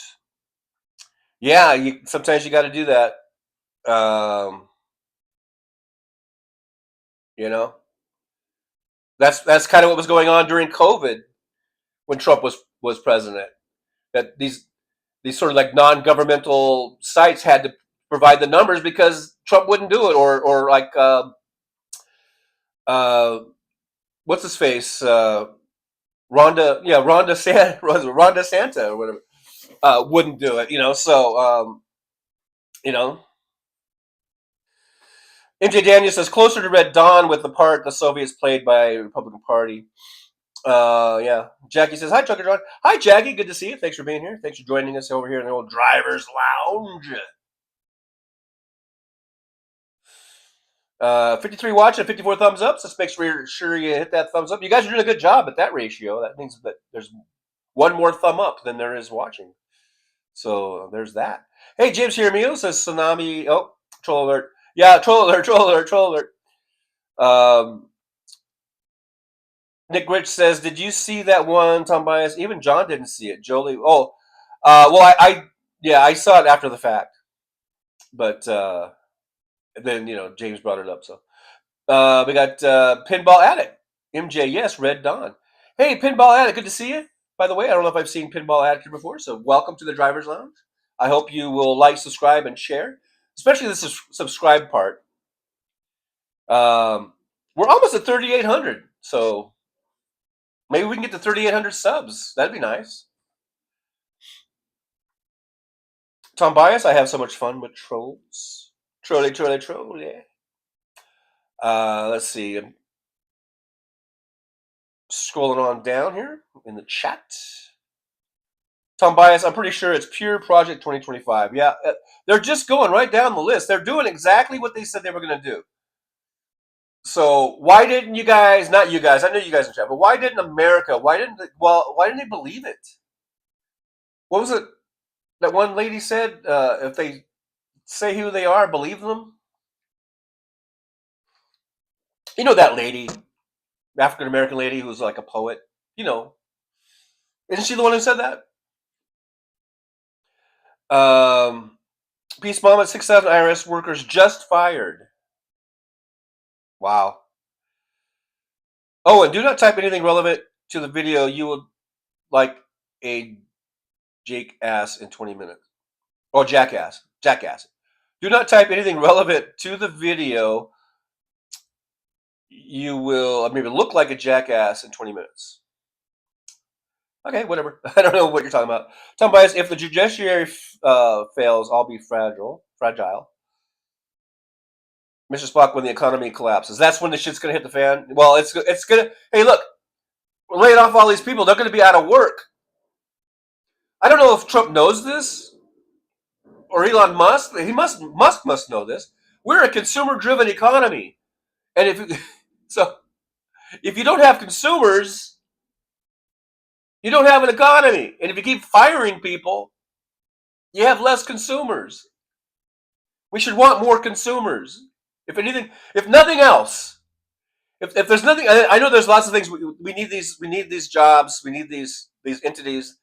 Yeah, sometimes you got to do that. That's kind of what was going on during COVID when Trump was president. That these sort of like non-governmental sites had to provide the numbers because Trump wouldn't do it, or like what's his face, Rhonda Santa or whatever, wouldn't do it. So MJ Daniel says closer to Red Dawn with the part the Soviets played by Republican Party. Yeah. Jackie says, hi, Trucker John. Hi, Jackie. Good to see you. Thanks for being here. Thanks for joining us over here in the old driver's lounge. 53 watching, 54 thumbs up. So make sure you hit that thumbs up. You guys are doing a good job at that ratio. That means that there's one more thumb up than there is watching. So there's that. Hey, James Hiramio says tsunami. Oh, troll alert. Yeah, troll alert. Nick Rich says, did you see that one, Tom Bias? Even John didn't see it. Jolie. Well, I saw it after the fact. But then, James brought it up. So we got Pinball Addict. MJ, yes, Red Dawn. Hey, Pinball Addict, good to see you. By the way, I don't know if I've seen Pinball Addict here before, so welcome to the Driver's Lounge. I hope you will like, subscribe, and share, especially the subscribe part. We're almost at 3,800, so maybe we can get to 3,800 subs. That'd be nice. Tom Bias, I have so much fun with trolls. Troll. Let's see. I'm scrolling on down here in the chat. Tom Bias, I'm pretty sure it's Pure Project 2025. Yeah, they're just going right down the list. They're doing exactly what they said they were going to do. So why didn't you guys? Not you guys. I know you guys in chat, but why didn't America? Why didn't they believe it? What was it that one lady said? If they say who they are, believe them. You know that lady, African American lady who's like a poet. Isn't she the one who said that? Peace Mom at 6,000 IRS workers just fired. Wow. Oh, and do not type anything relevant to the video. You would like a jackass in 20 minutes. Oh, jackass. Do not type anything relevant to the video. You will maybe look like a jackass in 20 minutes. Okay, whatever. I don't know what you're talking about. Tom Bias, if the judiciary fails, I'll be fragile. Mr. Spock, when the economy collapses. That's when the shit's going to hit the fan. Well, it's going to... Hey, look. We're laying off all these people. They're going to be out of work. I don't know if Trump knows this. Or Elon Musk. Musk must know this. We're a consumer-driven economy. And if you don't have consumers... You don't have an economy. And if you keep firing people, you have less consumers. We should want more consumers. If anything, if nothing else, if there's nothing, I know there's lots of things we need these jobs, we need these entities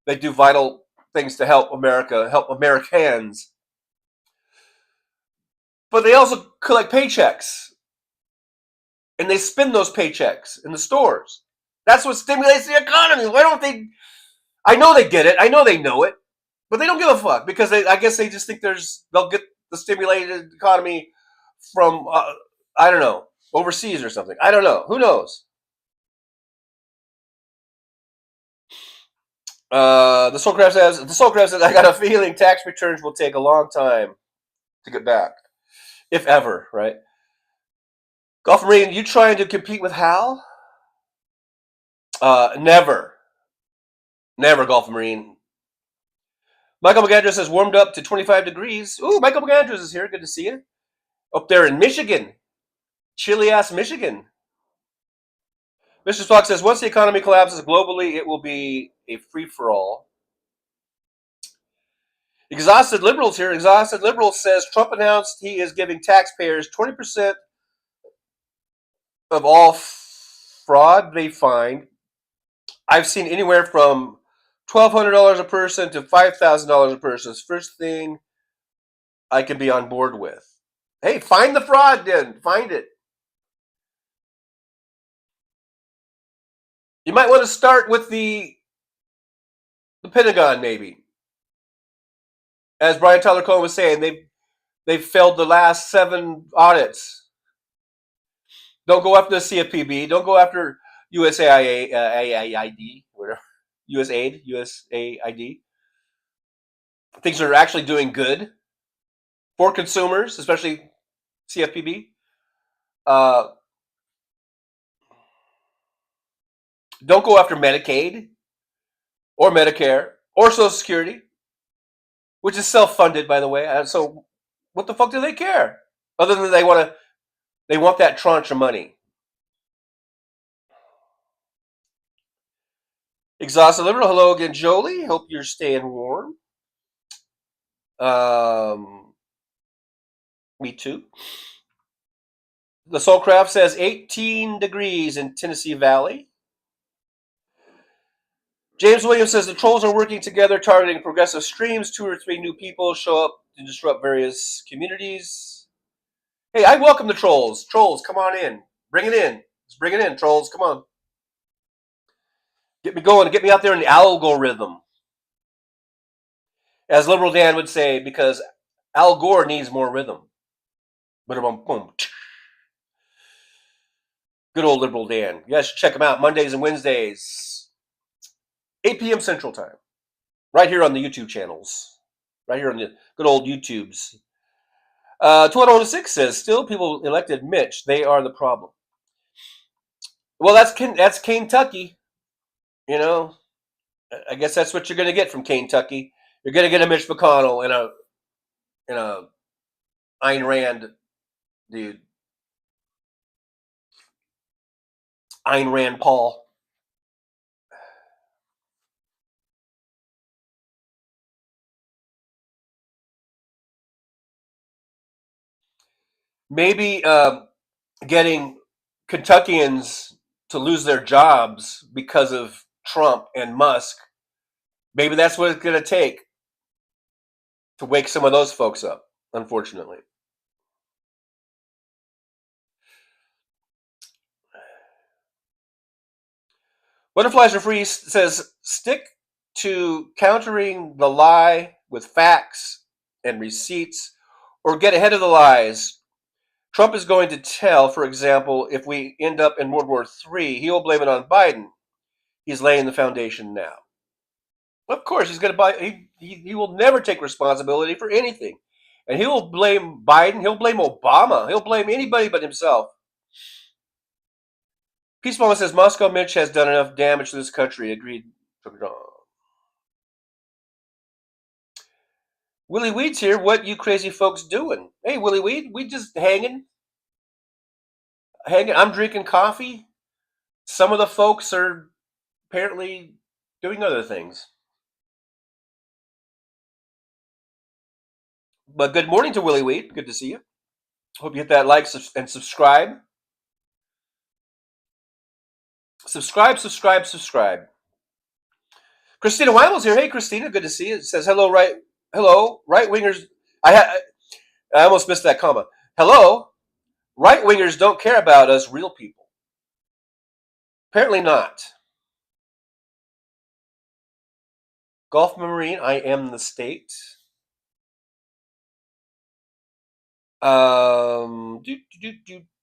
that do vital things to help America, help Americans. But they also collect paychecks, and they spend those paychecks in the stores. That's what stimulates the economy. Why don't they? I know they get it. I know they know it, but they don't give a fuck because I guess they just think they'll get the stimulated economy from I don't know, overseas or something. I don't know. Who knows? The Soulcraft says, I got a feeling tax returns will take a long time to get back, if ever. Right? Golf Marine, you trying to compete with Hal? Never, Golf Marine. Michael McAndrews says warmed up to 25 degrees. Ooh, Michael McAndrews is here. Good to see you. Up there in Michigan. Chilly ass Michigan. Mr. Spock says once the economy collapses globally, it will be a free for all. Exhausted Liberals here. Exhausted Liberals says Trump announced he is giving taxpayers 20% of all fraud they find. I've seen anywhere from $1,200 a person to $5,000 a person. It's the first thing I can be on board with. Hey, find the fraud then. Find it. You might want to start with the Pentagon, maybe. As Brian Tyler Cohen was saying, they've failed the last 7 audits. Don't go after the CFPB. Don't go after USAID, whatever. USAID. Things that are actually doing good for consumers, especially CFPB. Don't go after Medicaid or Medicare or Social Security, which is self-funded, by the way. So what the fuck do they care? Other than they want that tranche of money. Exhausted Liberal, hello again, Jolie. Hope you're staying warm. Me too. The Soulcraft says 18 degrees in Tennessee Valley. James Williams says the trolls are working together, targeting progressive streams. 2 or 3 new people show up to disrupt various communities. Hey, I welcome the trolls. Trolls, come on in. Bring it in. Let's bring it in, trolls. Come on. Get me going. Get me out there in the algorithm. As Liberal Dan would say, because Al Gore needs more rhythm. Boom. Good old Liberal Dan. You guys should check him out Mondays and Wednesdays, 8 p.m. Central Time. Right here on the YouTube channels. Right here on the good old YouTubes. 2106 says, still people elected Mitch. They are the problem. Well, that's Kentucky. You know, I guess that's what you're going to get from Kentucky. You're going to get a Mitch McConnell and a Ayn Rand dude. Ayn Rand Paul. Maybe getting Kentuckians to lose their jobs because of Trump and Musk. Maybe that's what it's going to take to wake some of those folks up, unfortunately. Butterflies Are Free says, stick to countering the lie with facts and receipts, or get ahead of the lies. Trump is going to tell, for example, if we end up in World War III, he will blame it on Biden. He's laying the foundation now. Of course, he's going to buy. He will never take responsibility for anything, and he will blame Biden. He'll blame Obama. He'll blame anybody but himself. Peace Mama says Moscow Mitch has done enough damage to this country. Agreed. Willie Weed's here. What you crazy folks doing? Hey, Willie Weed, we just hanging. I'm drinking coffee. Some of the folks are apparently doing other things. But good morning to Willie Wheat. Good to see you. Hope you hit that like and subscribe. Subscribe. Christina Weimel's here. Hey, Christina. Good to see you. It says hello, right wingers. I almost missed that comma. Hello, right wingers don't care about us real people. Apparently not. Gulf Marine. I am the state.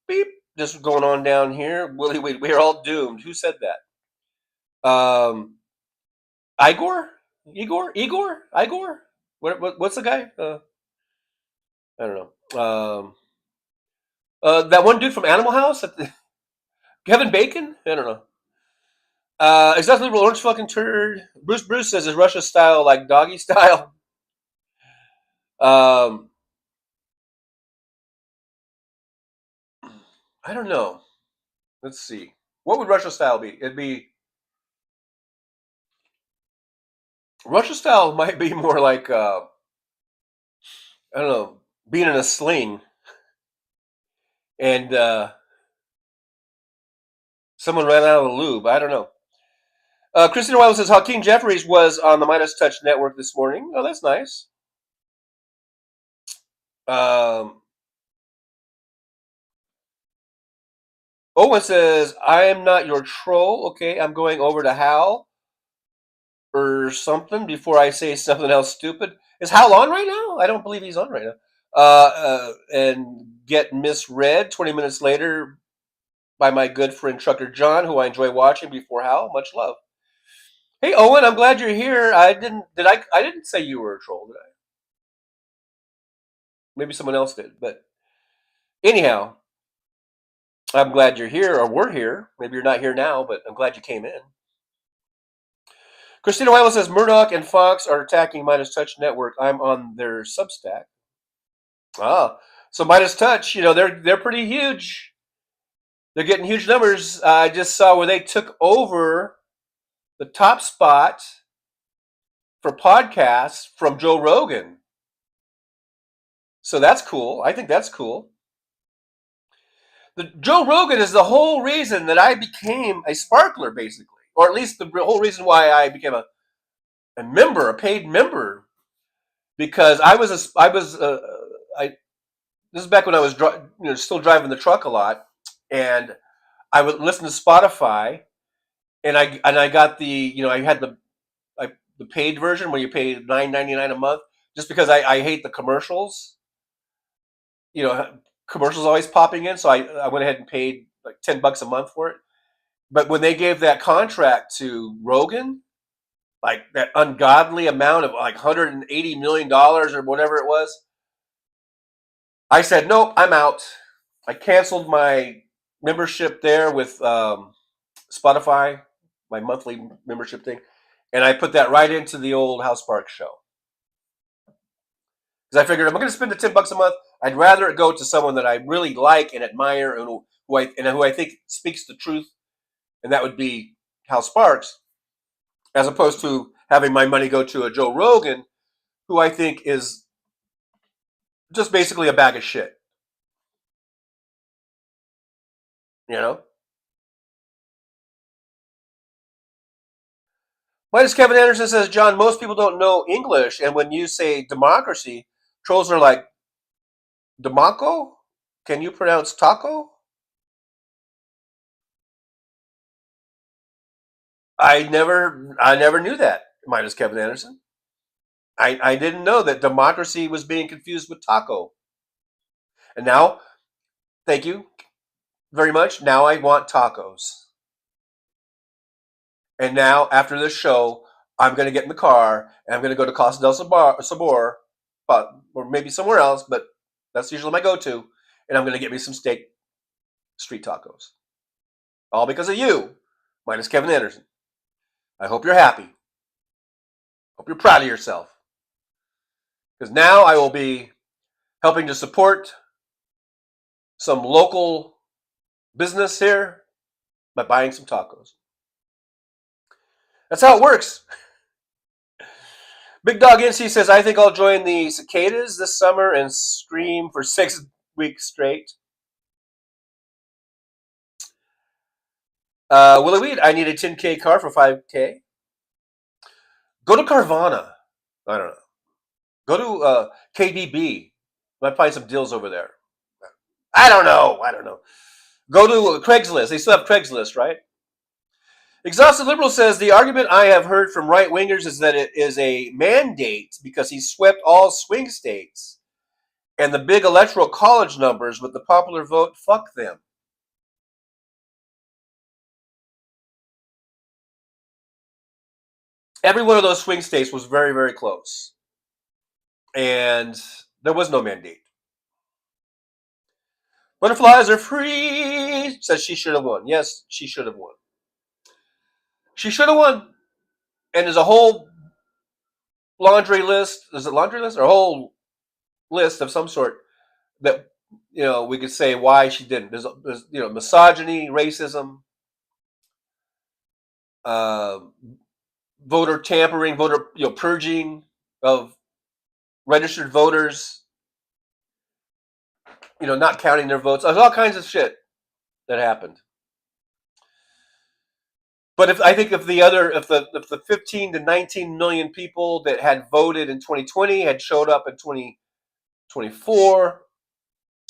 Beep. Just going on down here. Willie, wait, we're all doomed. Who said that? Igor? What's the guy? I don't know. That one dude from Animal House? Kevin Bacon? I don't know. Exactly, liberal orange fucking turd. Bruce says, is Russia style like doggy style? I don't know. Let's see. What would Russia style be? Russia style might be more like, I don't know, being in a sling and someone ran out of the lube. I don't know. Christina Weill says, Hakeem Jeffries was on the Midas Touch Network this morning. Oh, that's nice. Owen says, I am not your troll. Okay, I'm going over to Hal or something before I say something else stupid. Is Hal on right now? I don't believe he's on right now. And get misread 20 minutes later by my good friend Trucker John, who I enjoy watching before Hal. Much love. Hey Owen, I'm glad you're here. I didn't say you were a troll, did I? Maybe someone else did, but anyhow, I'm glad you're here, or we're here. Maybe you're not here now, but I'm glad you came in. Christina Weiler says Murdoch and Fox are attacking Midas Touch Network. I'm on their Substack. So Midas Touch, they're pretty huge. They're getting huge numbers. I just saw where they took over the top spot for podcasts from Joe Rogan. So that's cool. I think that's cool. Joe Rogan is the whole reason that I became a sparkler, basically, or at least the whole reason why I became a paid member, because this is back when I was still driving the truck a lot, and I would listen to Spotify, and I got I had the paid version where you pay $9.99 a month, just because I hate the commercials. Commercials always popping in, so I went ahead and paid like $10 a month for it. But when they gave that contract to Rogan, like that ungodly amount of like $180 million or whatever it was, I said, nope, I'm out. I canceled my membership there with Spotify, my monthly membership thing, and I put that right into the old House Park show. Because I figured, if I'm going to spend the $10 a month, I'd rather it go to someone that I really like and admire, and who I think speaks the truth, and that would be Hal Sparks, as opposed to having my money go to a Joe Rogan, who I think is just basically a bag of shit. Minus Kevin Anderson says, John, most people don't know English, and when you say democracy, trolls are like, Demaco? Can you pronounce taco? I never knew that, minus Kevin Anderson. I didn't know that democracy was being confused with taco. And now, thank you very much. Now I want tacos. And now, after this show, I'm going to get in the car and I'm going to go to Casa del Sabor, or maybe somewhere else, but that's usually my go-to. And I'm going to get me some steak street tacos. All because of you, minus Kevin Anderson. I hope you're happy. Hope you're proud of yourself. Because now I will be helping to support some local business here by buying some tacos. That's how it works. Big Dog NC says, I think I'll join the cicadas this summer and scream for 6 weeks straight. Willie Weed, I need a 10K car for 5K. Go to Carvana. I don't know. Go to KBB. Might find some deals over there. I don't know. Go to Craigslist. They still have Craigslist, right? Exhausted Liberal says, the argument I have heard from right-wingers is that it is a mandate because he swept all swing states. And the big electoral college numbers with the popular vote, fuck them. Every one of those swing states was very, very close. And there was no mandate. Butterflies are free, says she should have won. Yes, she should have won. She should have won. And there's a whole laundry list. Is it laundry list? Or a whole list of some sort that, we could say why she didn't. There's misogyny, racism, voter tampering, voter purging of registered voters, not counting their votes. There's all kinds of shit that happened. But if the 15 to 19 million people that had voted in 2020 had showed up in 2024,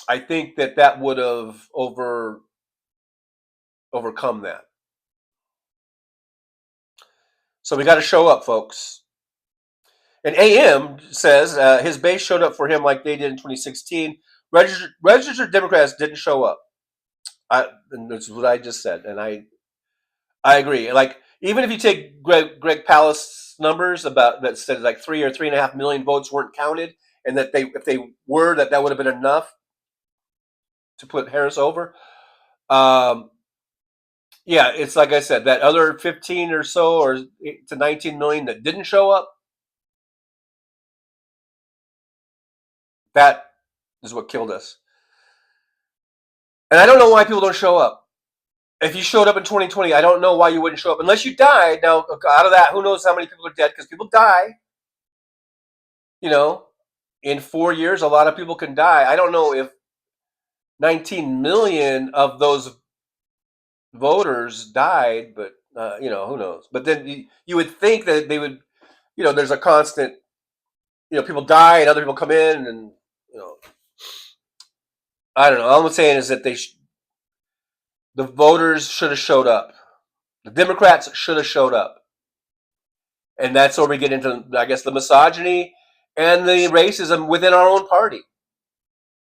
I think that would have overcome that. So we got to show up, folks. And AM says his base showed up for him like they did in 2016. Registered Democrats didn't show up. And that's what I just said, and I agree. Like, even if you take Greg Palast's numbers about that said like 3 or 3.5 million votes weren't counted, and that if they were, that would have been enough to put Harris over. Yeah, it's like I said, that other 15 or so or to 19 million that didn't show up, that is what killed us. And I don't know why people don't show up. If you showed up in 2020, I don't know why you wouldn't show up. Unless you died. Now, out of that, who knows how many people are dead? Because people die. In 4 years, a lot of people can die. I don't know if 19 million of those voters died, but, who knows? But then you would think that they would, there's a constant, people die and other people come in and, I don't know. All I'm saying is that the voters should have showed up. The Democrats should have showed up. And that's where we get into, I guess, the misogyny and the racism within our own party.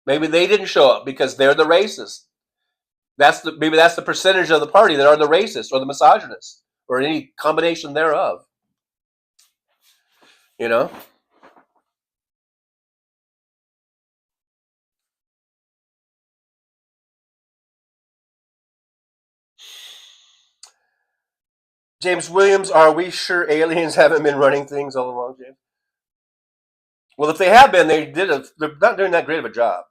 Maybe they didn't show up because they're the racists. Maybe that's the percentage of the party that are the racists or the misogynists or any combination thereof. James Williams, are we sure aliens haven't been running things all along, James? Well, if they have been, they're not doing that great of a job.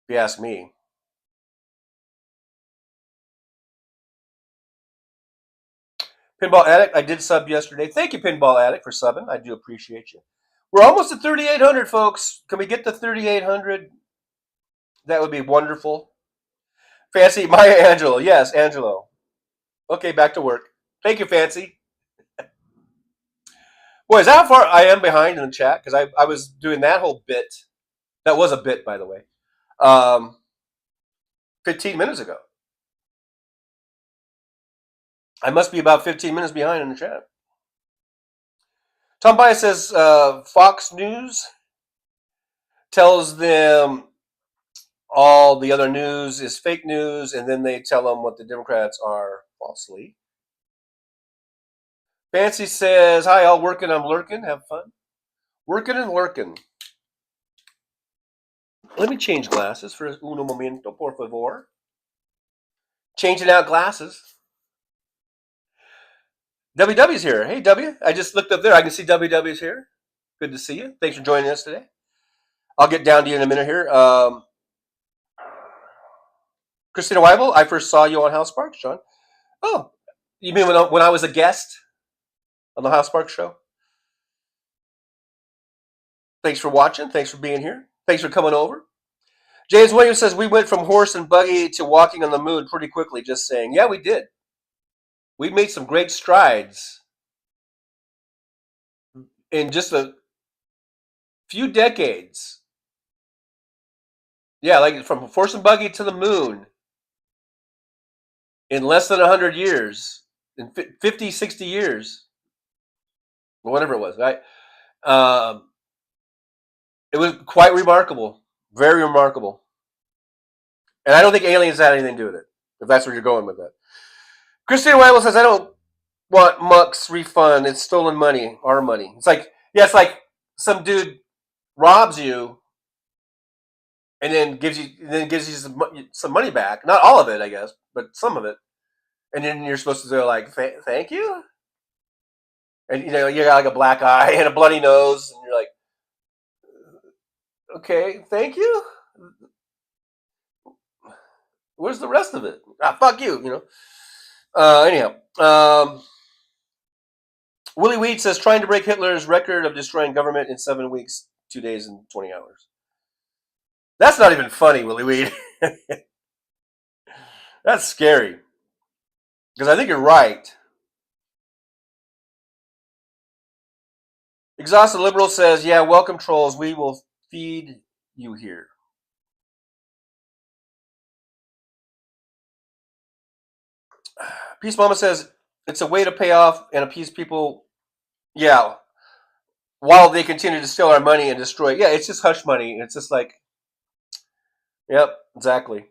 If you ask me. Pinball Addict, I did sub yesterday. Thank you, Pinball Addict, for subbing. I do appreciate you. We're almost at 3,800, folks. Can we get to 3,800? That would be wonderful. Fancy Maya Angelou. Yes, Angelo. Okay, back to work. Thank you, Fancy. Boy, is that how far I am behind in the chat? Because I was doing that whole bit. That was a bit, by the way. 15 minutes ago. I must be about 15 minutes behind in the chat. Tom Bias says Fox News tells them all the other news is fake news, and then they tell them what the Democrats are falsely. Fancy says, hi, all working, I'm lurking. Have fun. Working and lurking. Let me change glasses for uno momento, por favor. Changing out glasses. WW's here. Hey, W. I just looked up there. I can see WW's here. Good to see you. Thanks for joining us today. I'll get down to you in a minute here. Christina Weibel, I first saw you on House Parks, John. Oh, you mean when I was a guest on the House Sparks Show. Thanks for watching. Thanks for being here. Thanks for coming over. James Williams says, we went from horse and buggy to walking on the moon pretty quickly, just saying. Yeah, we did. We made some great strides in just a few decades. Yeah, like from horse and buggy to the moon in less than 100 years, in 50, 60 years, or whatever it was, right? It was quite remarkable. Very remarkable. And I don't think aliens had anything to do with it, if that's where you're going with that. Christina Weibel says, I don't want Musk's refund. It's stolen money, our money. It's like, yeah, it's like some dude robs you and then gives you some money back. Not all of it, I guess, but some of it. And then you're supposed to go like, thank you? And you got like a black eye and a bloody nose, and you're like, okay, thank you? Where's the rest of it? Fuck you, Anyhow, Willie Weed says, trying to break Hitler's record of destroying government in 7 weeks, 2 days, and 20 hours. That's not even funny, Willie Weed. That's scary. Because I think you're right. Exhausted Liberal says, yeah, welcome trolls. We will feed you here. Peace Mama says, it's a way to pay off and appease people. Yeah. While they continue to steal our money and destroy it. Yeah, it's just hush money. It's just like, yep, exactly.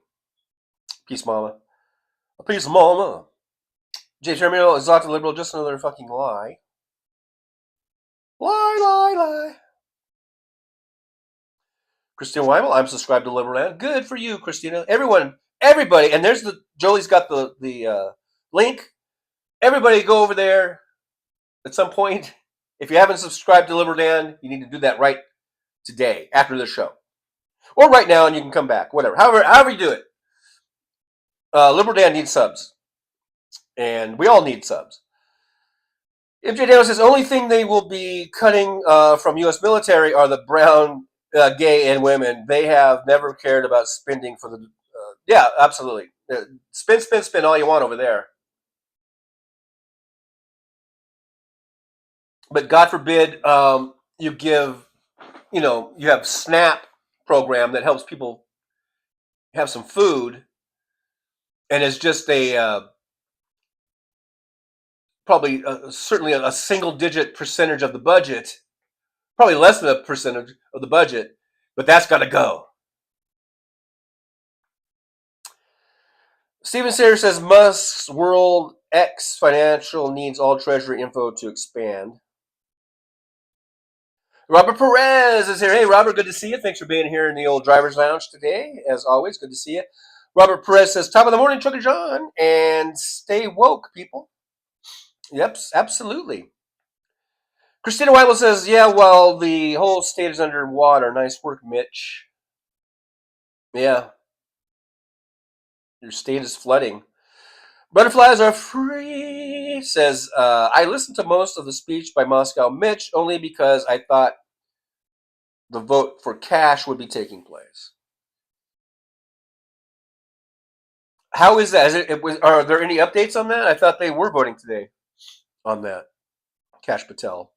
Peace Mama. Peace Mama. J. Terminal, Exhausted Liberal, just another fucking lie. Lie. Christina Weibel, I'm subscribed to Liberland. Good for you, Christina. Everybody, and there's Jolie's got the link. Everybody go over there at some point. If you haven't subscribed to Liberland, you need to do that right today, after the show. Or right now, and you can come back, whatever. However you do it. Liberland needs subs. And we all need subs. MJ Daniel says, only thing they will be cutting from U.S. military are the brown, gay, and women. They have never cared about spending for the... yeah, absolutely. Spend all you want over there. But God forbid you give, you have SNAP program that helps people have some food, and it's just probably certainly a single-digit percentage of the budget, probably less than a percentage of the budget, but that's got to go. Steven Sayre says, Musk's World X Financial needs all treasury info to expand. Robert Perez is here. Hey, Robert, good to see you. Thanks for being here in the old driver's lounge today. As always, good to see you. Robert Perez says, top of the morning, Trucker John, and stay woke, people. Yep, absolutely. Christina Weibel says, yeah, well, the whole state is underwater. Nice work, Mitch. Yeah. Your state is flooding. Butterflies are free, says, I listened to most of the speech by Moscow Mitch only because I thought the vote for cash would be taking place. How is that? Are there any updates on that? I thought they were voting today on that. Kash Patel.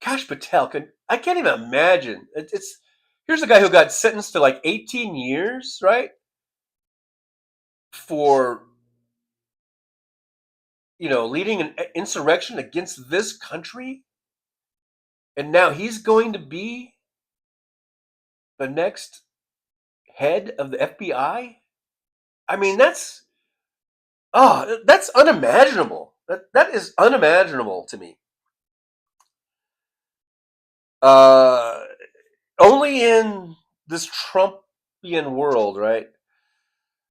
Kash Patel, I can't even imagine. Here's a guy who got sentenced to like 18 years, right? For, leading an insurrection against this country. And now he's going to be the next head of the FBI. I mean, that's unimaginable. That is unimaginable to me. Only in this Trumpian world, right?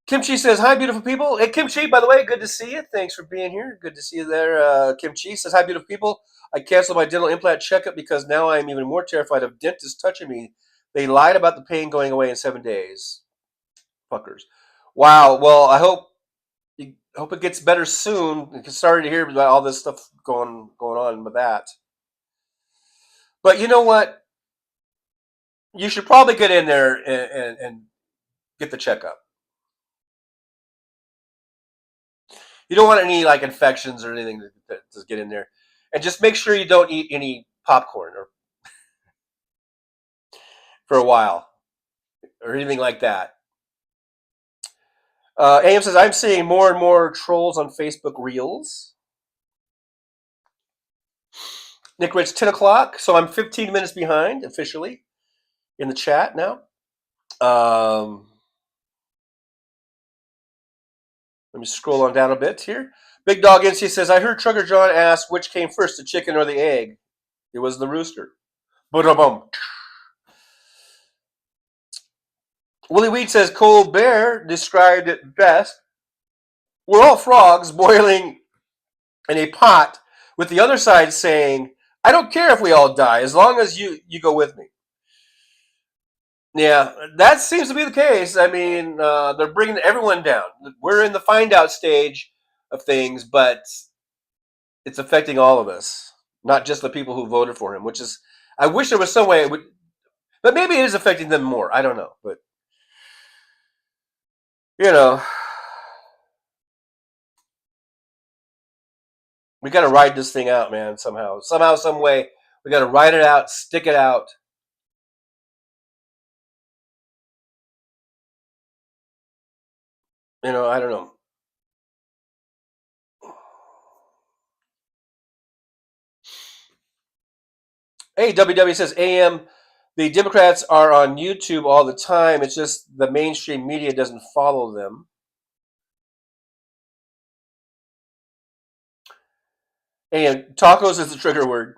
Kimchi says, hi, beautiful people. Hey, Kimchi, by the way, good to see you. Thanks for being here. Good to see you there. Kimchi says, hi, beautiful people. I canceled my dental implant checkup because now I am even more terrified of dentists touching me. They lied about the pain going away in 7 days. Fuckers. Wow. Well, I hope I hope it gets better soon. Sorry to hear about all this stuff going on with that. But you know what? You should probably get in there and get the checkup. You don't want any like infections or anything to get in there, and just make sure you don't eat any popcorn or for a while or anything like that. AM says I'm seeing more and more trolls on Facebook Reels. Nick Rich 10 o'clock, so I'm 15 minutes behind officially in the chat now. Let me scroll on down a bit here. Big Dog NC says, I heard Trucker John ask which came first, the chicken or the egg. It was the rooster. Boom. Willie Weed says, Colbert described it best. We're all frogs boiling in a pot with the other side saying, I don't care if we all die as long as you go with me. Yeah, that seems to be the case. I mean, they're bringing everyone down. We're in the find out stage of things, but it's affecting all of us, not just the people who voted for him, which is, I wish there was some way it would, but maybe it is affecting them more. I don't know. But, you know, we got to ride this thing out, man, somehow, some way. We got to ride it out, stick it out. You know, I don't know. Hey, WW says, AM, the Democrats are on YouTube all the time. It's just the mainstream media doesn't follow them. And tacos is the trigger word.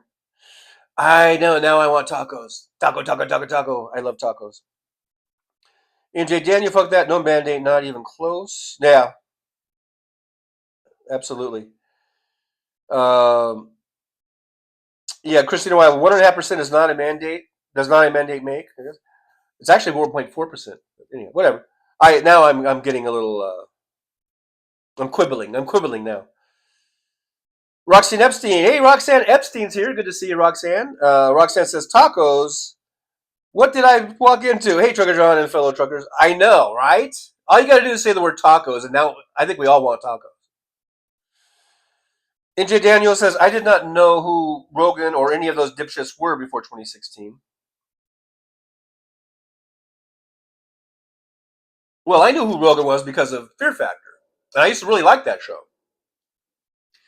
I know, now I want tacos. Taco. I love tacos. MJ Daniel, fuck that. No Band-Aid, not even close. Yeah. Absolutely. Yeah, Christina Wild, 1.5% is not a mandate. Does not a mandate make? It's actually 1.4%. Anyway, whatever. I'm getting a little. I'm quibbling now. Roxanne Epstein. Hey, Roxanne Epstein's here. Good to see you, Roxanne. Roxanne says tacos. What did I walk into? Hey, Trucker John and fellow truckers. I know, right? All you got to do is say the word tacos, and now I think we all want tacos. NJ Daniel says, I did not know who Rogan or any of those dipshits were before 2016. Well, I knew who Rogan was because of Fear Factor. And I used to really like that show.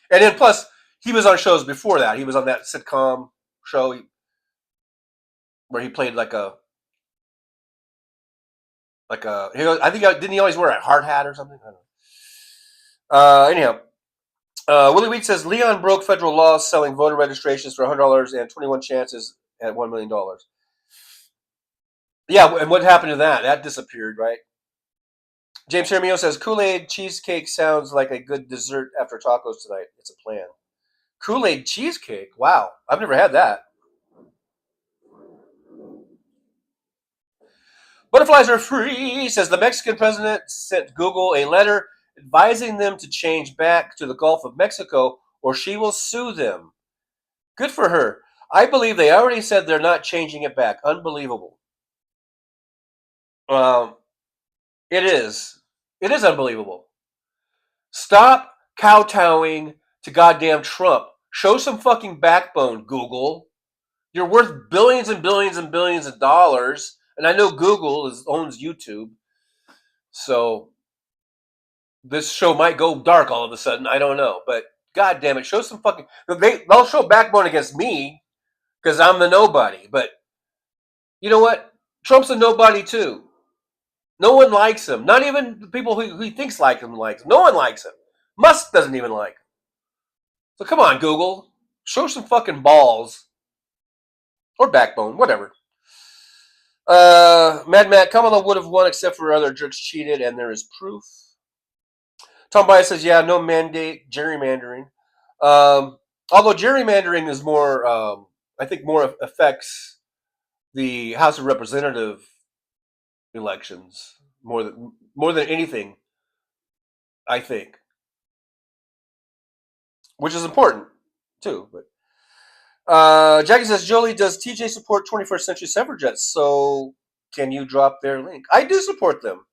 And then plus, he was on shows before that. He was on that sitcom show where he played like a I think, didn't he always wear a hard hat or something? I don't know. Anyhow, Willie Weed says, Leon broke federal laws selling voter registrations for $100 and 21 chances at $1 million. Yeah, and what happened to that? That disappeared, right? James Hermio says, Kool-Aid cheesecake sounds like a good dessert after tacos tonight. It's a plan. Kool-Aid cheesecake? Wow, I've never had that. Butterflies are free, says the Mexican president sent Google a letter advising them to change back to the Gulf of Mexico or she will sue them. Good for her. I believe they already said they're not changing it back. Unbelievable. It is. It is unbelievable. Stop kowtowing to goddamn Trump. Show some fucking backbone, Google. You're worth billions and billions and billions of dollars. And I know Google owns YouTube. So this show might go dark all of a sudden. I don't know. But god damn it, show some fucking... They'll show backbone against me because I'm the nobody. But you know what? Trump's a nobody too. No one likes him. Not even the people who he thinks like him likes him. No one likes him. Musk doesn't even like him. So come on, Google. Show some fucking balls. Or backbone, whatever. Mad Matt, Kamala would have won except for other jerks cheated, and there is proof. Tom Bias says, yeah, no mandate, gerrymandering. Although gerrymandering is more, I think more affects the House of Representative elections more than anything, I think. which is important too. But Jackie says, Jolie, does TJ support 21st Century Suffragettes? So can you drop their link? I do support them.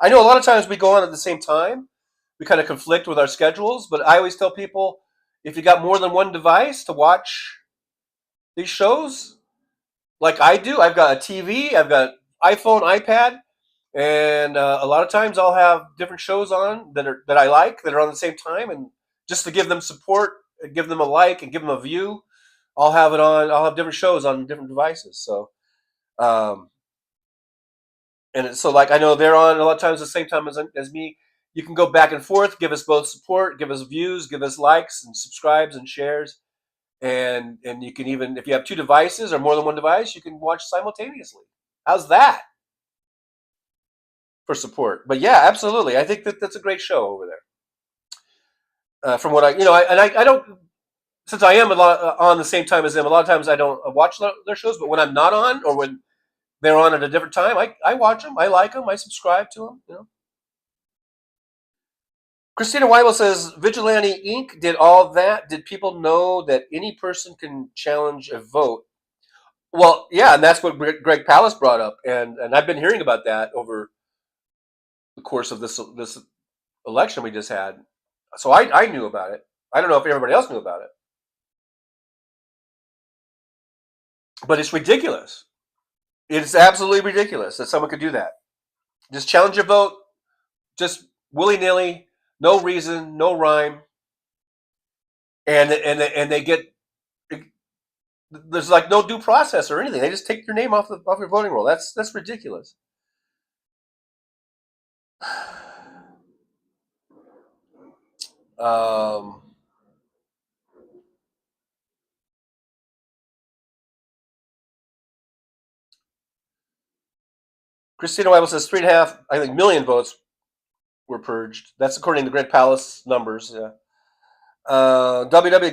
I know a lot of times we go on at the same time. We kind of conflict with our schedules, but I always tell people if you got more than one device to watch these shows, like I do, I've got a TV, I've got iPhone, iPad, and a lot of times I'll have different shows on that I like that are on the same time, and just to give them support, give them a like, and give them a view, I'll have it on. I'll have different shows on different devices. So, so like I know they're on a lot of times at the same time as me. You can go back and forth, give us both support, give us views, give us likes and subscribes and shares, and you can even if you have two devices or more than one device, you can watch simultaneously. How's that for support? But yeah, absolutely. I think that's a great show over there. From what I don't. Since I am a lot on the same time as them, a lot of times I don't watch their shows. But when I'm not on, or when they're on at a different time, I watch them. I like them. I subscribe to them. You know. Christina Weibel says Vigilante Inc. did all that. Did people know that any person can challenge a vote? Well, yeah, and that's what Greg Palast brought up, and I've been hearing about that over the course of this election we just had. So I knew about it. I don't know if everybody else knew about it. But it's ridiculous. It's absolutely ridiculous that someone could do that. Just challenge your vote, just willy-nilly, no reason, no rhyme, and they get there's like no due process or anything. They just take your name off your voting roll. That's ridiculous. Christina Weibel says 3.5, I think, million votes were purged. That's according to Greg Palast numbers. Yeah.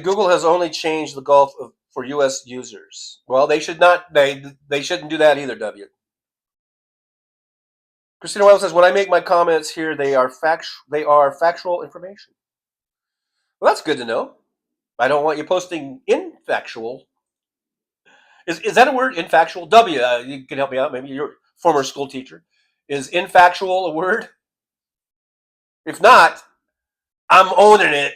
Google has only changed the Gulf for U.S. users. Well, they should not. They shouldn't do that either. Christina Weibel says, when I make my comments here, they are factual information. Well, that's good to know. I don't want you posting infactual. Is that a word? Infactual? You can help me out. Maybe you're a former school teacher. Is infactual a word? If not, I'm owning it.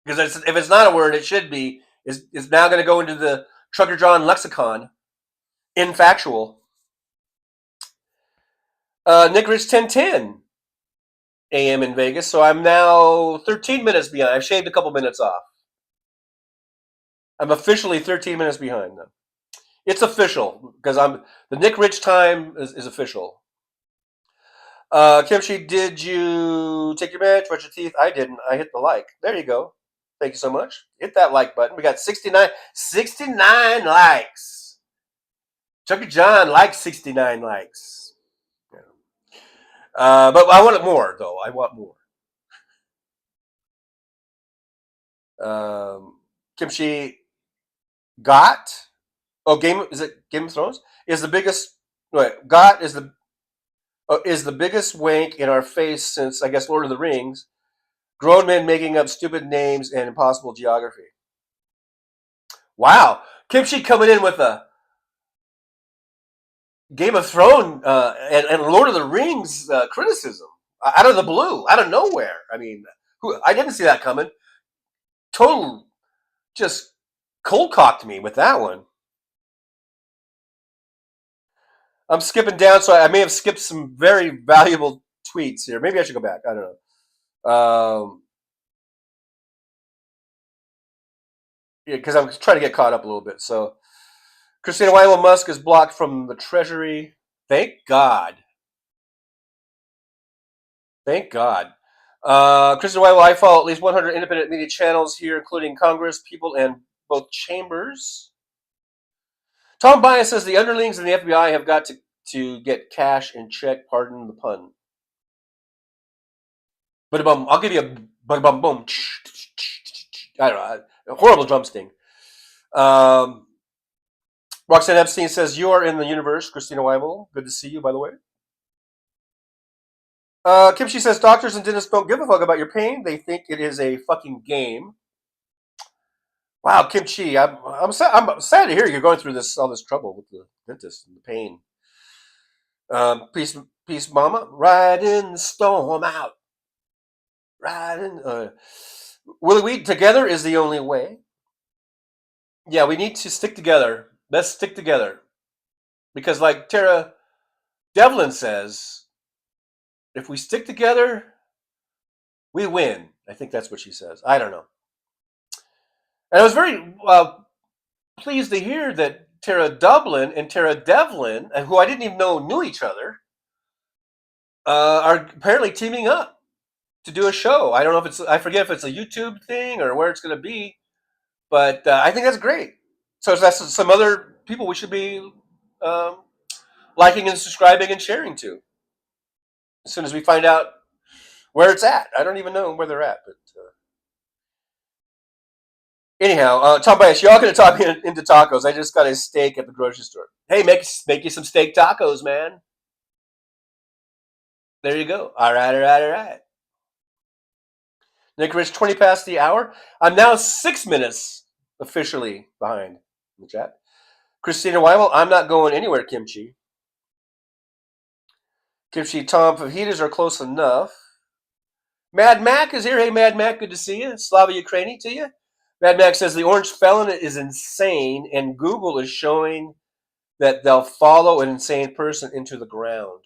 Because if it's not a word, it should be. Is now going to go into the Trucker John lexicon. Infactual. Nick Rich 1010 a.m. in Vegas. So I'm now 13 minutes behind. I've shaved a couple minutes off. I'm officially 13 minutes behind them. It's official because the Nick Rich time is official. Kimchi, did you take your match, brush your teeth? I didn't. I hit the like. There you go. Thank you so much. Hit that like button. We got 69 likes. Chucky John likes 69 likes. Yeah. But I want it more, though. I want more. Kimchi got. Oh, is it Game of Thrones? Is the biggest. Wait, got is the biggest wank in our face since, I guess, Lord of the Rings. Grown men making up stupid names and impossible geography. Wow. Kimchi coming in with a Game of Thrones and Lord of the Rings criticism out of the blue, out of nowhere. I mean, I didn't see that coming. Total, just cold cocked me with that one. I'm skipping down, so I may have skipped some very valuable tweets here. Maybe I should go back. I don't know. Yeah, because I'm trying to get caught up a little bit. So, Christina Elon Musk is blocked from the Treasury. Thank God. Thank God. Christina Weibel, I follow at least 100 independent media channels here, including Congress, People, and both chambers. Tom Bias says the underlings in the FBI have got to get cash in check. Pardon the pun. But I'll give you a bum boom. I don't know. A horrible drum sting. Roxanne Epstein says, you are in the universe, Christina Weibel. Good to see you, by the way. Kimchi says doctors and dentists don't give a fuck about your pain. They think it is a fucking game. Wow, Kimchi, I'm sad to hear you're going through all this trouble with the dentist and the pain. Peace, mama. Riding the storm out. Riding. Willie Weed, together is the only way. Yeah, we need to stick together. Let's stick together. Because like Tara Devlin says, if we stick together, we win. I think that's what she says. I don't know. And I was very pleased to hear that Tara Dublin and Tara Devlin, who I didn't even know knew each other, are apparently teaming up to do a show. I don't know if I forget if it's a YouTube thing or where it's going to be, but I think that's great. So that's some other people we should be liking and subscribing and sharing to as soon as we find out where it's at. I don't even know where they're at, but anyhow, Tom Bias, y'all gonna talk me into tacos. I just got a steak at the grocery store. Hey, make you some steak tacos, man. There you go. All right. Nick Rich, 20 past the hour. I'm now 6 minutes officially behind in the chat. Christina Weimel, I'm not going anywhere, Kimchi. Kimchi, Tom, fajitas are close enough. Mad Mac is here. Hey, Mad Mac, good to see you. Slava Ukraini to you. Mad Mac says the orange felon is insane, and Google is showing that they'll follow an insane person into the ground.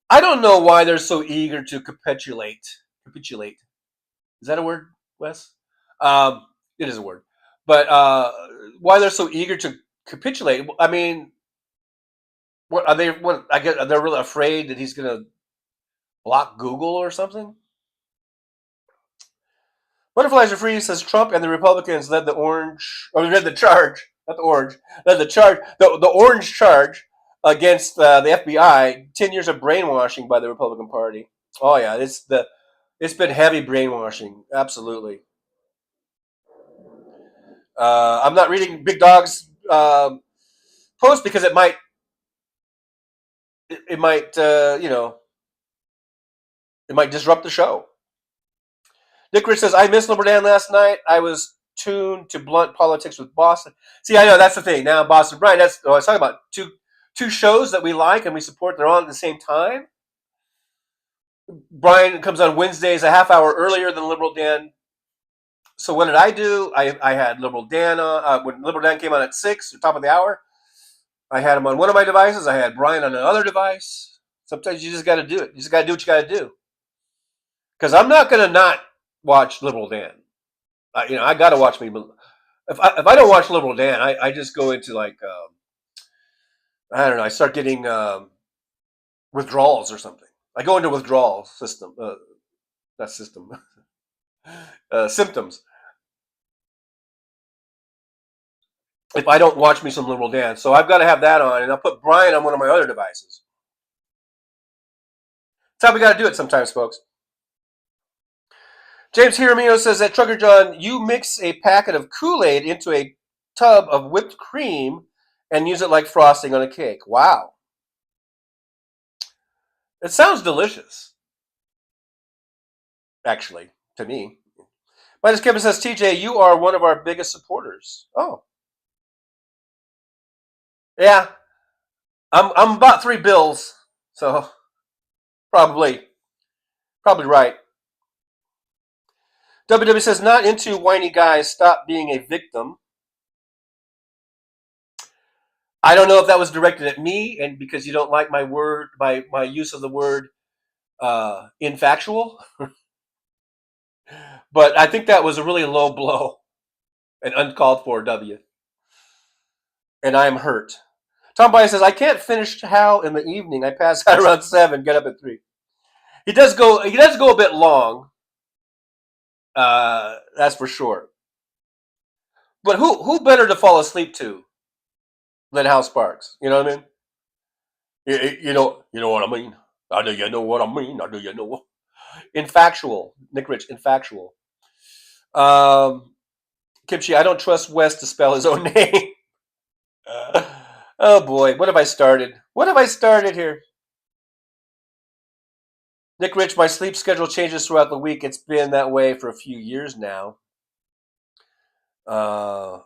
I don't know why they're so eager to capitulate. Capitulate. Is that a word, Wes? It is a word. But why they're so eager to capitulate? I mean, what are they? What I guess they're really afraid that he's going to block Google or something. Butterflies are free, says Trump, and the Republicans led the charge, not the orange, led the charge, the orange charge against the FBI. 10 years of brainwashing by the Republican Party. Oh yeah, it's been heavy brainwashing, absolutely. I'm not reading Big Dog's post because it might it might disrupt the show. Nick Rich says, I missed Lumber Dan last night. I was tuned to Blunt Politics with Boston. See, I know that's the thing. Now, Boston Brian, I was talking about two shows that we like and we support. They're on at the same time. Brian comes on Wednesdays a half hour earlier than Liberal Dan. So what did I do? I had Liberal Dan on. When Liberal Dan came on at 6, top of the hour, I had him on one of my devices. I had Brian on another device. Sometimes you just got to do it. You just got to do what you got to do. Because I'm not going to not watch Liberal Dan. I got to watch me. If I don't watch Liberal Dan, I just go into like I don't know. I start getting withdrawals or something. I go into withdrawal system. Not system. Symptoms. If I don't watch me some Liberal Dan, so I've got to have that on, and I'll put Brian on one of my other devices. That's how we got to do it sometimes, folks. James Hiramio says that Trucker John, you mix a packet of Kool-Aid into a tub of whipped cream and use it like frosting on a cake. Wow. It sounds delicious. Actually, to me. Minus Kevin says, TJ, you are one of our biggest supporters. Oh. Yeah. I'm about $3 so probably right. WW says, not into whiny guys. Stop being a victim. I don't know if that was directed at me and because you don't like my word, my use of the word infactual. But I think that was a really low blow, an uncalled for W. And I am hurt. Tom Bias says, I can't finish Hal in the evening. I pass out around 7, get up at 3. He does go a bit long. That's for sure. But who better to fall asleep to than Hal Sparks? You know what I mean? You know what I mean? I know you know what I mean. I know you know what. Infactual. Nick Rich, infactual. Kimchi, I don't trust Wes to spell his own name. Oh boy, what have I started? What have I started here? Nick Rich, my sleep schedule changes throughout the week. It's been that way for a few years now. WW,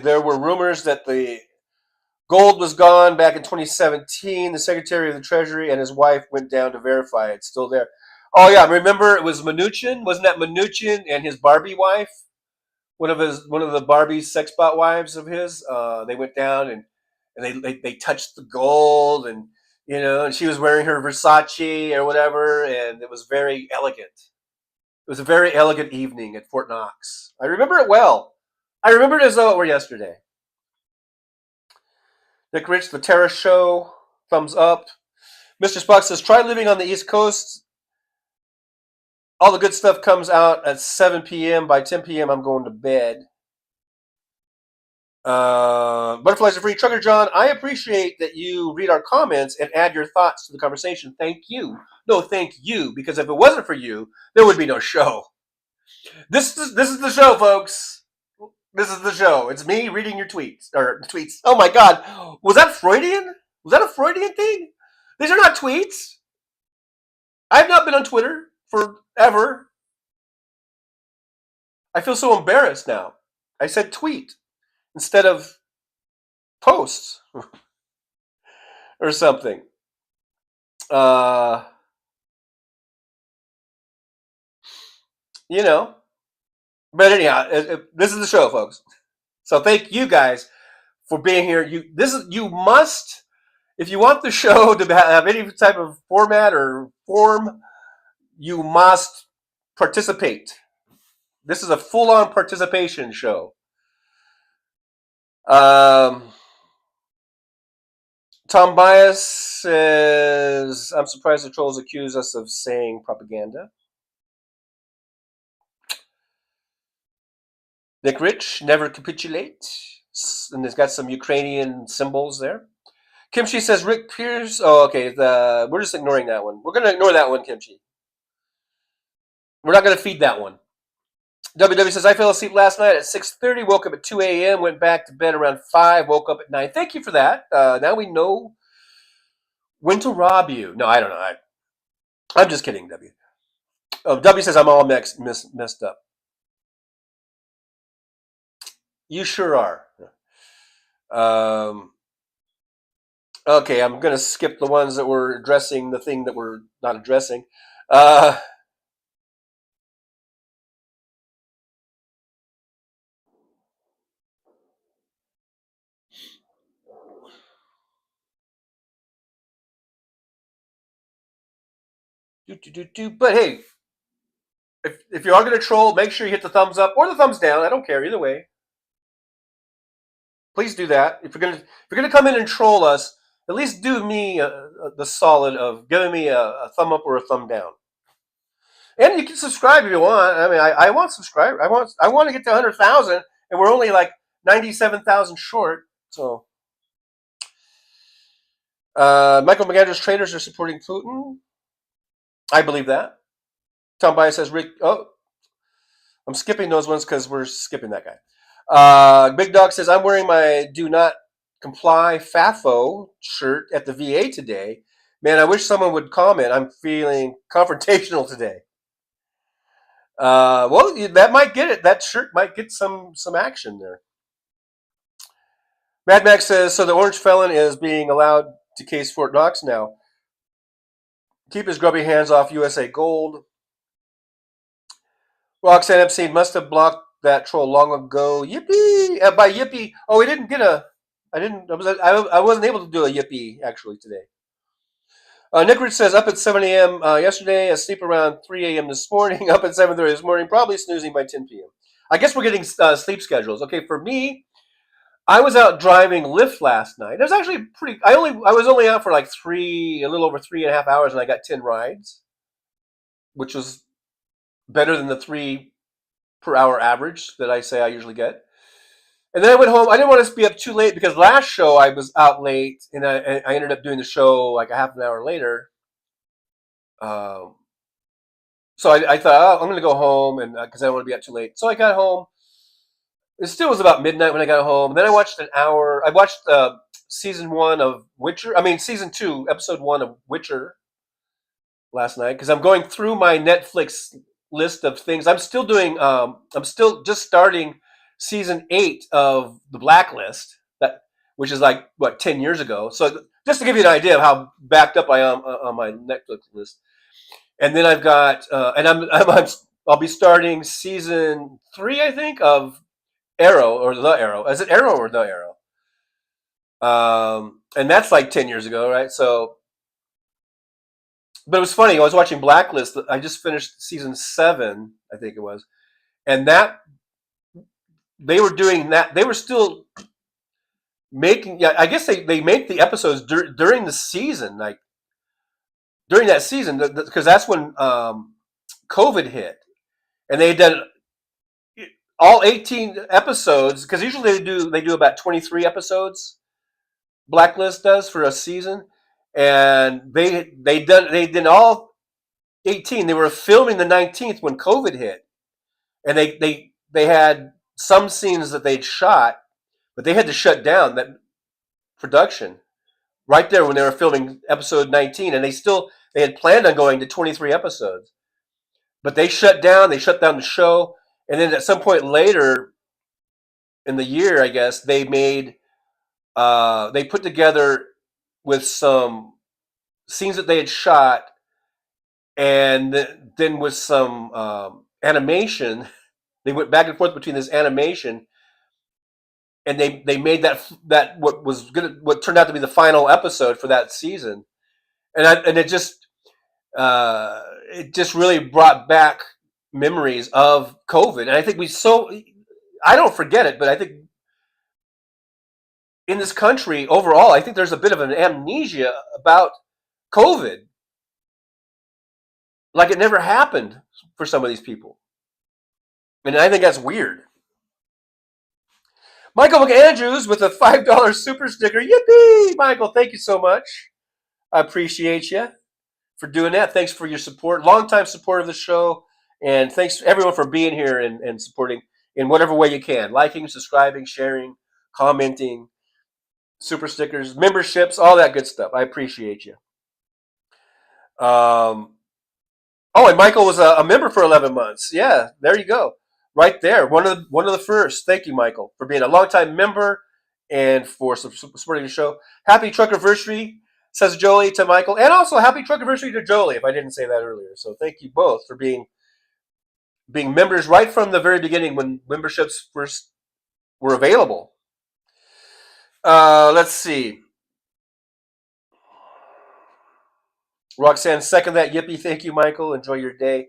there were rumors that the gold was gone back in 2017. The Secretary of the Treasury and his wife went down to verify it's still there. Oh yeah, remember it was Mnuchin? Wasn't that Mnuchin and his Barbie wife? One of the Barbie sex bot wives of his. They went down and they touched the gold, and and she was wearing her Versace or whatever, and it was very elegant. It was a very elegant evening at Fort Knox. I remember it well. I remember it as though it were yesterday. Nick Rich, the Terrace Show, thumbs up. Mr. Spock says, try living on the East Coast. All the good stuff comes out at 7 p.m. By 10 p.m., I'm going to bed. Butterflies are free. Trucker John, I appreciate that you read our comments and add your thoughts to the conversation. Thank you. No, thank you, because if it wasn't for you, there would be no show. This is the show, folks. This is the show. It's me reading your tweets. Oh my God. Was that Freudian? Was that a Freudian thing? These are not tweets. I've not been on Twitter forever. I feel so embarrassed now. I said tweet instead of posts or something. But anyhow, this is the show, folks. So thank you guys for being here. You must, if you want the show to have any type of format or form, you must participate. This is a full-on participation show. Tom Bias says, I'm surprised the trolls accuse us of saying propaganda. Nick Rich, never capitulate. And it's got some Ukrainian symbols there. Kimchi says, Rick Pierce. Oh, okay. We're just ignoring that one. We're going to ignore that one, Kimchi. We're not going to feed that one. WW says, I fell asleep last night at 6:30, woke up at 2 a.m., went back to bed around 5, woke up at 9. Thank you for that. Now we know when to rob you. No, I don't know. I'm just kidding, W. W says, I'm all messed up. You sure are. Okay, I'm going to skip the ones that were addressing the thing that we're not addressing. But hey, if you are going to troll, make sure you hit the thumbs up or the thumbs down. I don't care either way. Please do that. If you're gonna come in and troll us, at least do me the solid of giving me a thumb up or a thumb down. And you can subscribe if you want. I mean, I want subscribers. I want to get to 100,000, and we're only like 97,000 short. So, Michael McAndrew's traders are supporting Putin. I believe that. Tom Bias says, Rick. Oh, I'm skipping those ones because we're skipping that guy. Big Dog says, I'm wearing my Do Not Comply FAFO shirt at the VA today. Man, I wish someone would comment. I'm feeling confrontational today. Well, that might get it. That shirt might get some action there. Mad Max says, so the orange felon is being allowed to case Fort Knox now. Keep his grubby hands off USA Gold. Roxanne Epstein must have blocked that troll long ago. Yippee! By yippee, oh, we didn't get a. I wasn't able to do a yippee actually today. Nick Rich says up at 7 a.m. Yesterday, asleep around 3 a.m. this morning, up at 7:30 this morning, probably snoozing by 10 p.m. I guess we're getting sleep schedules. Okay, for me, I was out driving Lyft last night. It was actually pretty. I was only out for like a little over 3.5 hours, and I got 10 rides, which was better than the 3 per hour average that I say I usually get. And then I went home. I didn't want to be up too late because last show I was out late, and I ended up doing the show like a half an hour later. So I thought, I'm going to go home, and because I don't want to be out too late. So I got home. It still was about midnight when I got home. And then I watched an hour. I watched season 1 of Witcher. I mean, season 2, episode 1 of Witcher last night because I'm going through my Netflix list of things. I'm still doing. I'm still just starting season 8 of The Blacklist. That which is like what 10 years ago. So just to give you an idea of how backed up I am on my Netflix list. And then I've got, I'll be starting season 3, I think, of Arrow or The Arrow. Is it Arrow or The Arrow? And that's like 10 years ago, right? So, but it was funny. I was watching Blacklist. I just finished season 7, I think it was, and that they were doing that. They were still making. Yeah, I guess they make the episodes during the season, like during that season, because that's when COVID hit, and they had done all 18 episodes. Because usually they do about 23 episodes. Blacklist does for a season, and they did all 18. They were filming the 19th when COVID hit, and they had some scenes that they'd shot, but they had to shut down that production right there when they were filming episode 19, and they had planned on going to 23 episodes, but they shut down. They shut down the show, and then at some point later in the year, I guess they made they put together with some scenes that they had shot, and then with some animation, they went back and forth between this animation, and they made that what turned out to be the final episode for that season, and it just really brought back memories of COVID, and I think I don't forget it, but I think in this country overall, I think there's a bit of an amnesia about COVID. Like it never happened for some of these people. And I think that's weird. Michael McAndrews with a $5 super sticker. Yippee! Michael, thank you so much. I appreciate you for doing that. Thanks for your support. Longtime support of the show. And thanks to everyone for being here and supporting in whatever way you can. Liking, subscribing, sharing, commenting, super stickers, memberships, all that good stuff. I appreciate you. And Michael was a member for 11 months. Yeah, there you go. Right there. One of the first. Thank you, Michael, for being a longtime member and for supporting the show. Happy Truckiversary, says Jolie to Michael. And also happy Truckiversary to Jolie, if I didn't say that earlier. So thank you both for being members right from the very beginning when memberships first were available. Let's see. Roxanne, second that. Yippee. Thank you, Michael. Enjoy your day.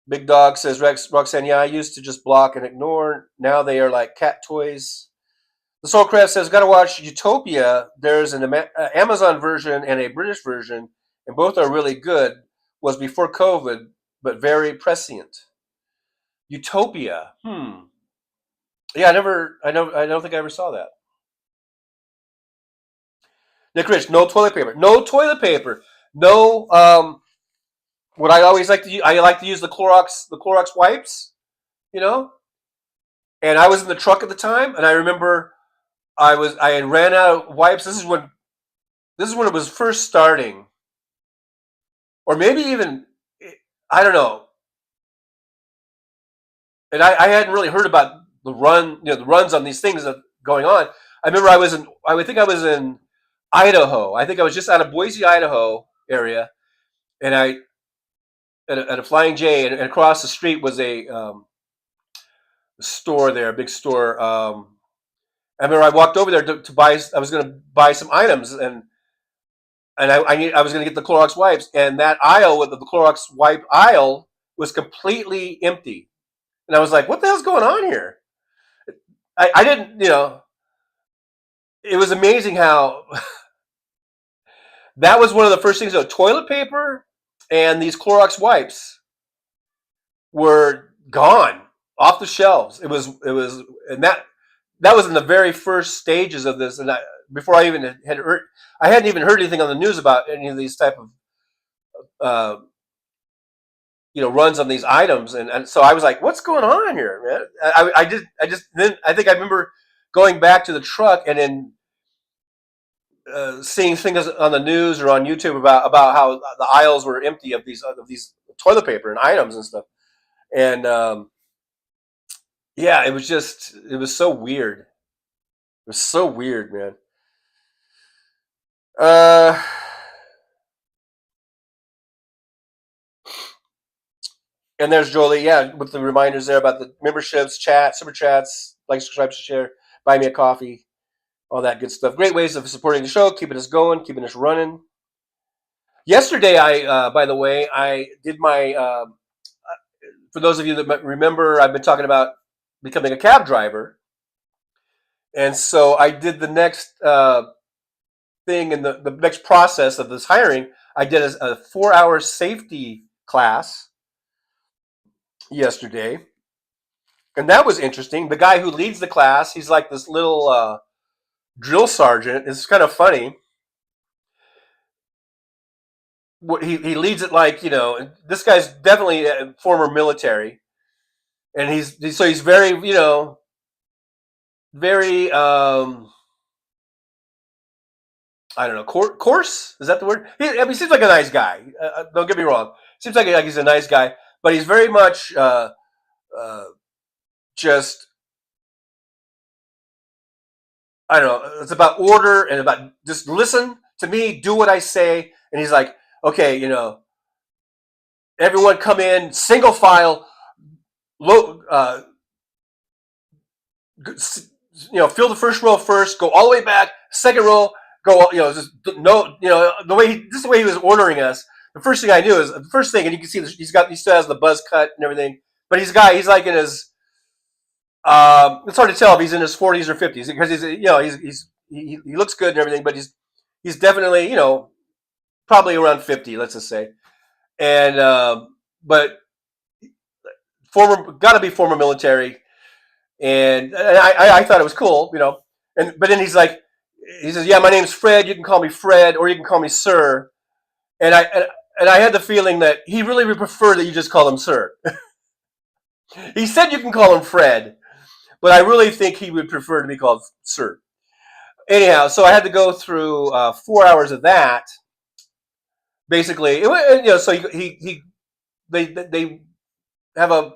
Big Dog says, Roxanne, yeah, I used to just block and ignore. Now they are like cat toys. The Soulcraft says, got to watch Utopia. There's an Amazon version and a British version, and both are really good. Was before COVID, but very prescient. Utopia. Yeah, I don't think I ever saw that. Nick Rich, no toilet paper. No toilet paper. No, what I always like to use, I like to use the Clorox wipes, you know? And I was in the truck at the time, and I remember I had ran out of wipes. This is when it was first starting. Or maybe even, I don't know. And I hadn't really heard about the runs on these things that going on. I remember I think I was in Idaho. I think I was just out of Boise, Idaho area, and I at a Flying J, and across the street was a store there, a big store. I remember I walked over there to buy. I was going to buy some items, and I was going to get the Clorox wipes, and that aisle with the Clorox wipe aisle was completely empty, and I was like, "What the hell's going on here?" I didn't, It was amazing how that was one of the first things. Toilet paper and these Clorox wipes were gone off the shelves. It was, and that was in the very first stages of this. And before I even had heard, I hadn't even heard anything on the news about any of these type of, runs on these items. And so I was like, what's going on here, man? I think I remember going back to the truck and then seeing things on the news or on YouTube about how the aisles were empty of these toilet paper and items and stuff. And yeah, it was so weird. It was so weird, man. Uh, and there's Jolie, yeah, with the reminders there about the memberships, chat, super chats, like, subscribe, share, buy me a coffee, all that good stuff. Great ways of supporting the show, keeping us going, keeping us running. Yesterday, by the way, I did my. For those of you that remember, I've been talking about becoming a cab driver, and so I did the next thing in the next process of this hiring. I did a 4-hour safety class yesterday, and that was interesting. The guy who leads the class, he's like this little drill sergeant. It's kind of funny. He leads it like, this guy's definitely a former military, and he's very, very I don't know, coarse, is that the word? He seems like a nice guy. Don't get me wrong. Seems like he's a nice guy, but he's very much just, I don't know. It's about order and about just listen to me, do what I say. And he's like, okay, everyone come in, single file, low, fill the first row first, go all the way back, second row, go, just no, this is the way he was ordering us. The first thing I knew is the first thing, and you can see he still has the buzz cut and everything, but he's like in his, it's hard to tell if he's in his 40s or 50s because he looks good and everything, but he's definitely, probably around 50, let's just say. And, but got to be former military. And I thought it was cool, but then he says, yeah, my name's Fred. You can call me Fred, or you can call me Sir. And I had the feeling that he really would prefer that you just call him Sir. He said you can call him Fred, but I really think he would prefer to be called Sir. Anyhow, so I had to go through 4 hours of that. Basically, so they have a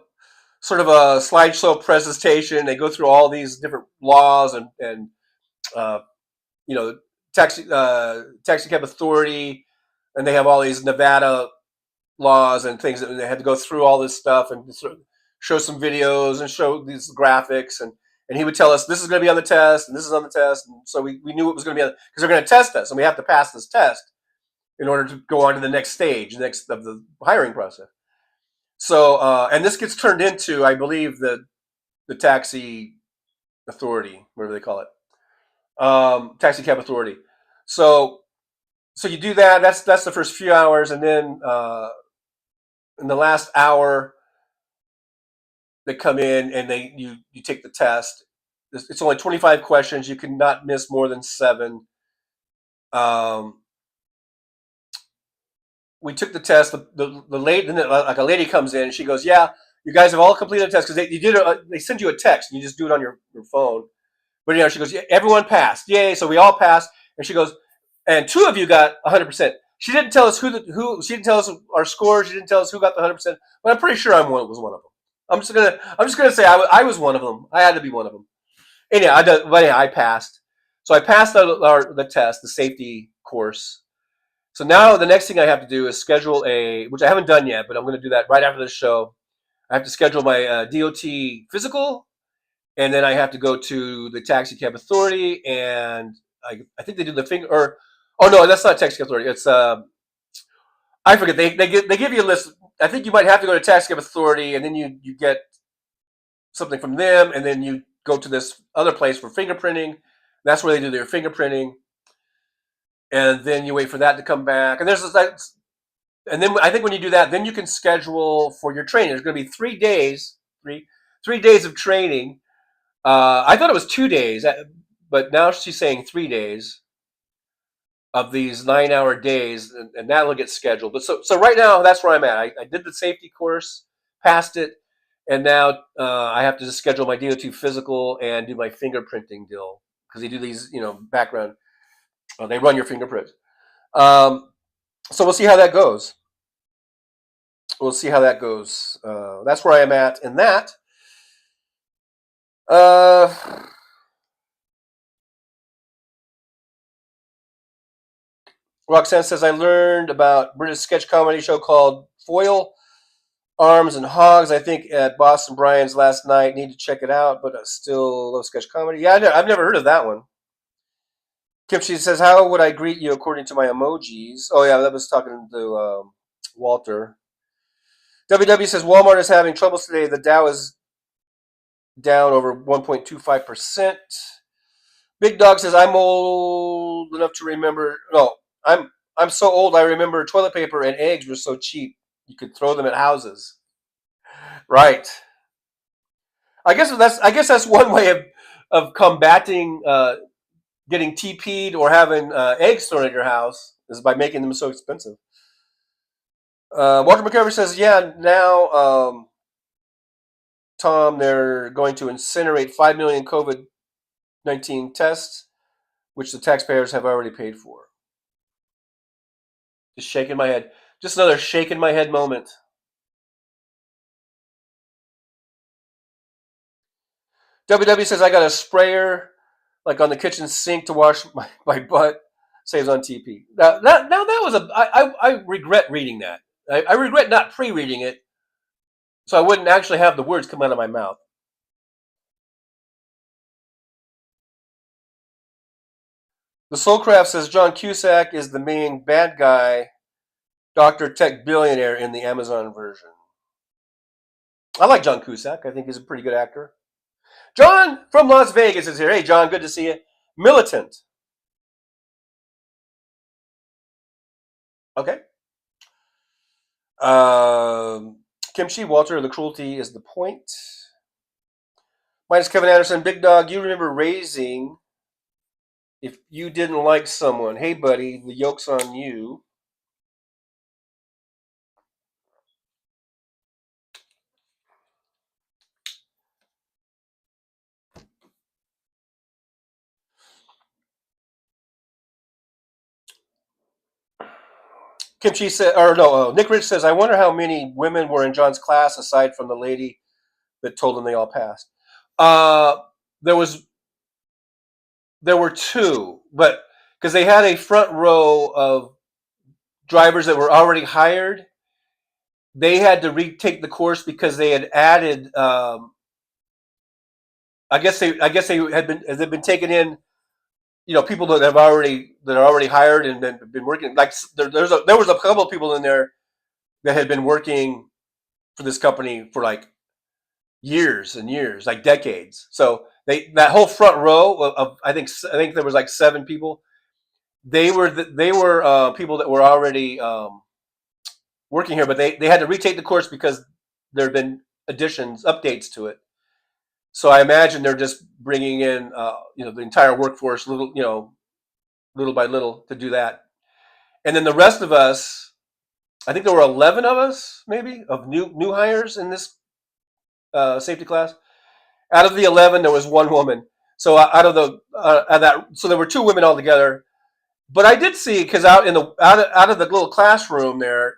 sort of a slideshow presentation. They go through all these different laws and taxi cab authority, and they have all these Nevada laws and things, and they had to go through all this stuff and sort of show some videos and show these graphics, and he would tell us this is going to be on the test and this is on the test, and so we knew it was going to be because they're going to test us and we have to pass this test in order to go on to the next stage, next of the hiring process. So and this gets turned into, I believe, the taxi authority, whatever they call it, taxi cab authority. So you do that. That's the first few hours, and then in the last hour, they come in and you take the test. It's only 25 questions. You cannot miss more than 7. We took the test. The lady, like a lady comes in and she goes, "Yeah, you guys have all completed the test," because they send you a text and you just do it on your phone. But she goes, "Yeah, everyone passed, yay!" So we all passed, and she goes, "And 2 of you got 100%." She didn't tell us who. She didn't tell us our scores. She didn't tell us who got the 100%. But I'm pretty sure was one of them. I'm just gonna say I was one of them. I had to be one of them. Anyhow, I passed. So I passed the test, the safety course. So now the next thing I have to do is schedule which I haven't done yet, but I'm going to do that right after this show. I have to schedule my DOT physical, and then I have to go to the taxi cab authority, and I think they do the finger, oh no, that's not taxi cab authority. It's I forget. They give you a list. I think you might have to go to taxi cab authority, and then you get something from them, and then you go to this other place for fingerprinting. That's where they do their fingerprinting, and then you wait for that to come back. And there's this, and then I think when you do that, then you can schedule for your training. There's going to be 3 days, three days of training. I thought it was 2 days, but now she's saying 3 days of these 9-hour days, and that'll get scheduled. But so right now, that's where I'm at. I did the safety course, passed it, and now I have to just schedule my DOT physical and do my fingerprinting deal, because they do these, background. They run your fingerprints. So we'll see how that goes. We'll see how that goes. That's where I am at in that. Roxanne says, I learned about British sketch comedy show called Foil, Arms and Hogs, I think, at Boston Brian's last night. Need to check it out, but I still love sketch comedy. Yeah, I've never heard of that one. Kimchi says, how would I greet you according to my emojis? Oh, yeah, that was talking to Walter. WW says, Walmart is having troubles today. The Dow is down over 1.25%. Big Dog says, I'm old enough to remember. No, I'm so old I remember toilet paper and eggs were so cheap. You could throw them at houses. Right. I guess that's one way of combating getting TP'd or having eggs thrown at your house is by making them so expensive. Walter McCarver says, yeah, now, Tom, they're going to incinerate 5 million COVID-19 tests, which the taxpayers have already paid for. Just shaking my head. Just another shaking my head moment. WW says, I got a sprayer like on the kitchen sink to wash my butt. Saves on TP. Now that was I regret reading that. I regret not pre-reading it, so I wouldn't actually have the words come out of my mouth. The Soulcraft says John Cusack is the main bad guy, Dr. Tech billionaire in the Amazon version. I like John Cusack. I think he's a pretty good actor. John from Las Vegas is here. Hey, John, good to see you. Militant. Okay. Kimchi, Walter, the cruelty is the point. Minus Kevin Anderson. Big Dog, you remember raising if you didn't like someone. Hey, buddy, the yoke's on you. Kimchi said, or no, Nick Rich says, I wonder how many women were in John's class aside from the lady that told him they all passed. There were two, but because they had a front row of drivers that were already hired, they had to retake the course because they had added. I guess they had been taken in. People that are already hired and been working. Like there was a couple of people in there that had been working for this company for like years and years, like decades. So that whole front row of I think there was like 7 people. They were people that were already working here, but they had to retake the course because there had been updates to it. So I imagine they're just bringing in the entire workforce little by little to do that. And then the rest of us, I think there were 11 of us maybe of new hires in this safety class. Out of the 11, there was 1 woman. So so there were 2 women altogether. But I did see, because out of the little classroom there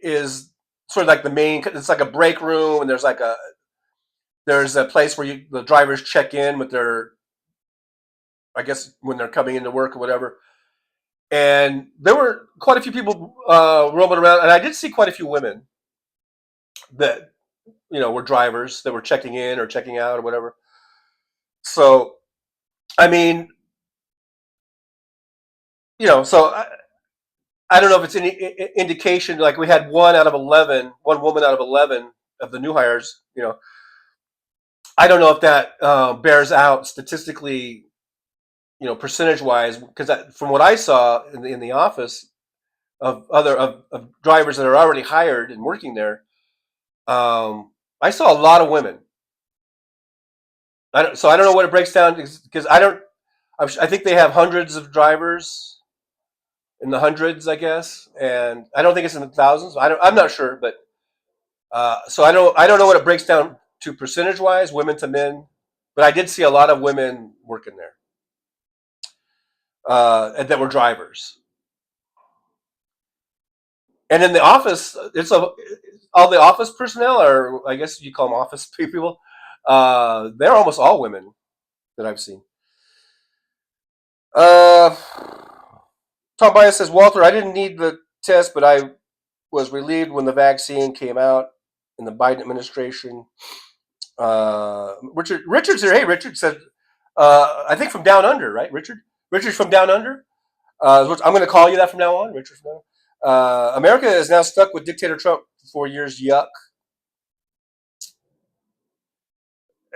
is sort of like the main. It's like a break room, and there's a place where the drivers check in with their, I guess, when they're coming into work or whatever. And there were quite a few people roaming around, and I did see quite a few women that were drivers that were checking in or checking out or whatever. So, I mean, so I don't know if it's any indication. Like we had 1 woman out of 11 of the new hires. I don't know if that bears out statistically, percentage wise, because from what I saw in the office of drivers that are already hired and working there, I saw a lot of women. So I don't know what it breaks down, because I think they have hundreds of drivers, in the hundreds, I guess, and I don't think it's in the thousands. I'm not sure, but so I don't know what it breaks down to percentage wise, women to men, but I did see a lot of women working there. and that were drivers. And in the office, all the office personnel, or I guess you call them office people. They're almost all women that I've seen. Uh, Tom Bias says, Walter, I didn't need the test, but I was relieved when the vaccine came out in the Biden administration. Richard's here. Hey, Richard said, I think from down under, right, Richard? Richard's from down under. I'm going to call you that from now on, Richard. From now on. America is now stuck with dictator Trump for 4 years. Yuck.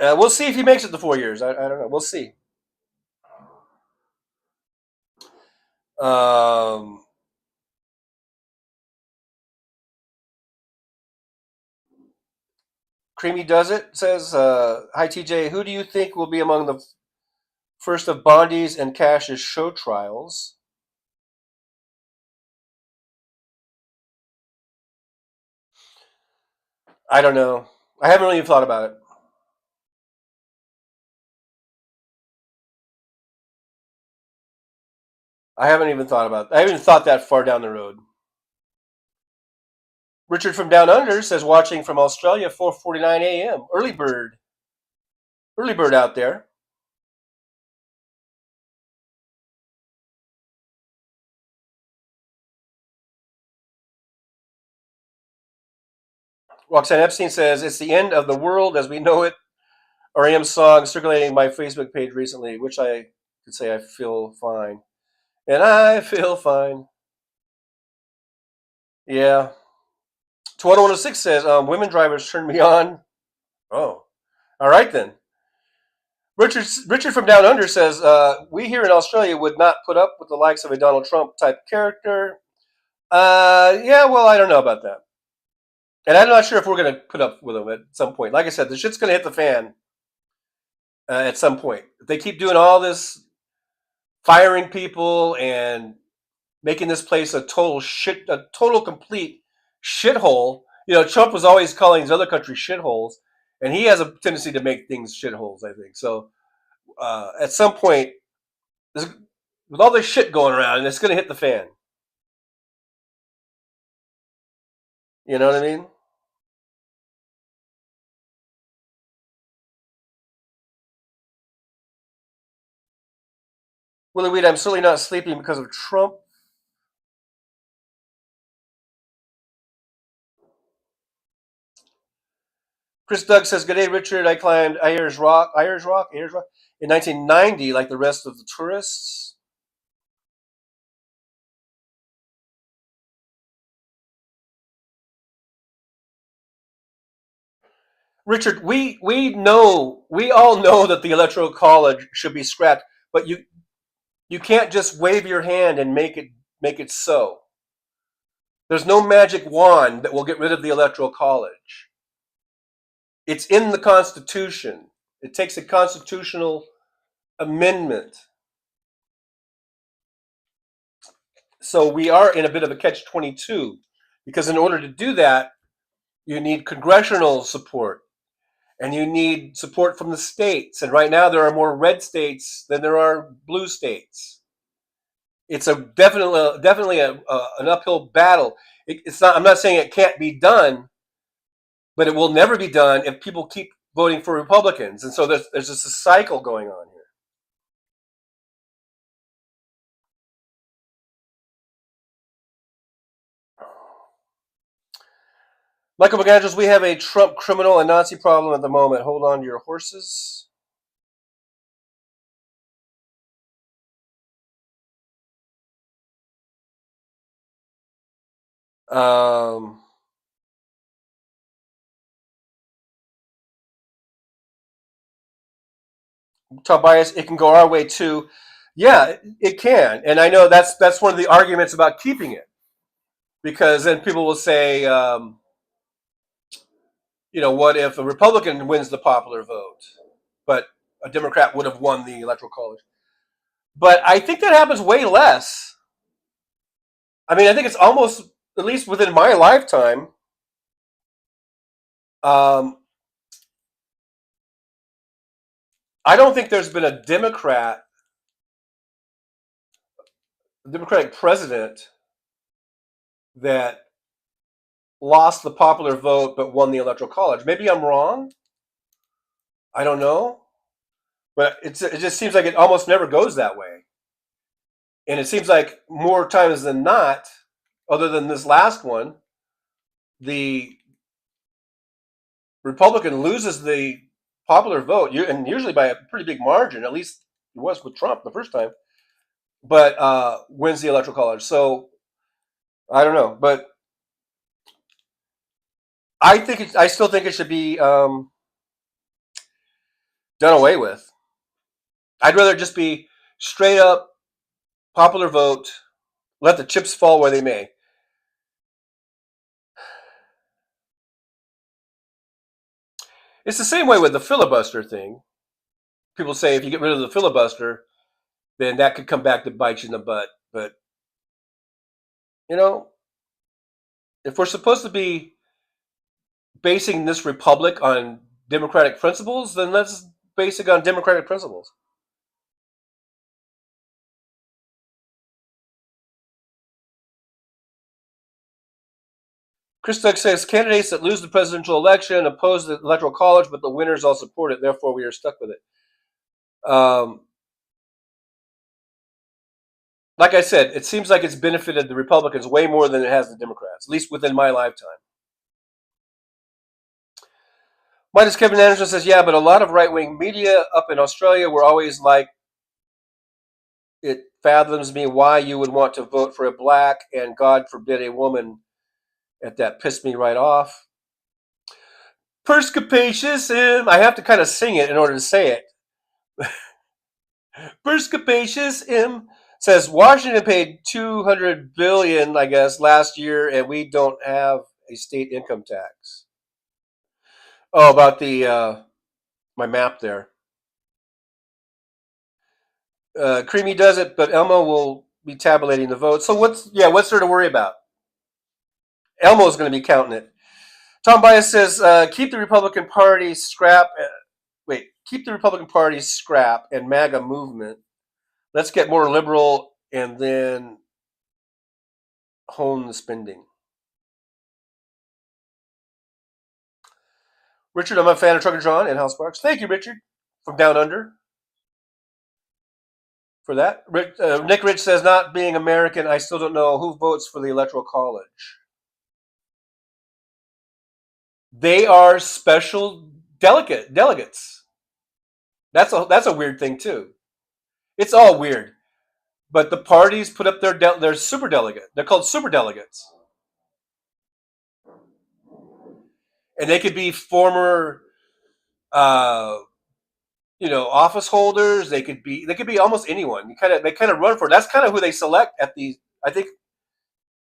We'll see if he makes it to 4 years. I don't know. We'll see. Creamy does it says, "Hi TJ, who do you think will be among the first of Bondi's and Cash's show trials?" I don't know. I haven't really thought about it. I haven't even thought that far down the road. Richard from Down Under says, watching from Australia, 4:49 a.m. Early bird out there. Roxanne Epstein says, it's the end of the world as we know it. REM song circulating my Facebook page recently, which I could say I feel fine. And I feel fine. Yeah. 2106 says, women drivers turn me on. Oh, all right then. Richard from Down Under says, we here in Australia would not put up with the likes of a Donald Trump type character. Yeah, well, I don't know about that. And I'm not sure if we're going to put up with him at some point. Like I said, the shit's going to hit the fan at some point. If they keep doing all this firing people and making this place a total complete shithole. You know, Trump was always calling these other countries shitholes, and he has a tendency to make things shitholes, I think. So at some point, with all this shit going around, and it's going to hit the fan. You know what I mean? Willie Weed, I'm certainly not sleeping because of Trump. Chris Doug says, good day, Richard. I climbed Ayers Rock in 1990 like the rest of the tourists. Richard, we all know that the Electoral College should be scrapped, but you can't just wave your hand and make it so. There's no magic wand that will get rid of the Electoral College. It's in the Constitution. It takes a constitutional amendment. So we are in a bit of a catch-22, because in order to do that, you need congressional support. And you need support from the states. And right now there are more red states than there are blue states. It's definitely an uphill battle. It's not. I'm not saying it can't be done, but it will never be done if people keep voting for Republicans. And so there's just a cycle going on here. Michael McAndrews, we have a Trump criminal and Nazi problem at the moment. Hold on to your horses. Tobias, it can go our way too. Yeah, it can. And I know that's one of the arguments about keeping it. Because then people will say, what if a Republican wins the popular vote, but a Democrat would have won the Electoral College? But I think that happens way less. I mean, I think it's almost, at least within my lifetime, I don't think there's been a Democrat Democratic president that lost the popular vote but won the Electoral College. Maybe I'm wrong. I don't know. But it just seems like it almost never goes that way. And it seems like more times than not, other than this last one, the Republican loses the popular vote, and usually by a pretty big margin. At least it was with Trump the first time, but wins the Electoral College. So I don't know, but I still think it should be done away with. I'd rather just be straight up popular vote, let the chips fall where they may. It's the same way with the filibuster thing. People say if you get rid of the filibuster, then that could come back to bite you in the butt. But, you know, if we're supposed to be basing this republic on democratic principles, then let's base it on democratic principles. Chris Doug says candidates that lose the presidential election oppose the electoral college, but the winners all support it. Therefore, we are stuck with it. Like I said, it seems like it's benefited the Republicans way more than it has the Democrats, at least within my lifetime. Minus Kevin Anderson says, yeah, but a lot of right-wing media up in Australia were always like, it fathoms me why you would want to vote for a black and, God forbid, a woman. And that pissed me right off. Perspicacious, I have to kind of sing it in order to say it. Perspicacious says Washington paid $200 billion, I guess, last year, and we don't have a state income tax. Oh, about the my map there. Creamy does it, but Elmo will be tabulating the votes. So what's there to worry about? Elmo's going to be counting it. Tom Bias says, keep the Republican Party scrap. Keep the Republican Party scrap and MAGA movement. Let's get more liberal and then hone the spending. Richard, I'm a fan of Trucker John and House Sparks. Thank you, Richard, from Down Under, for that. Nick Rich says, not being American, I still don't know who votes for the Electoral College. They are special delegates. That's a weird thing too. It's all weird. But the parties put up their super delegate. They're called super delegates. And they could be former office holders. They could be almost anyone. They kind of run for it. That's kind of who they select at the, I think,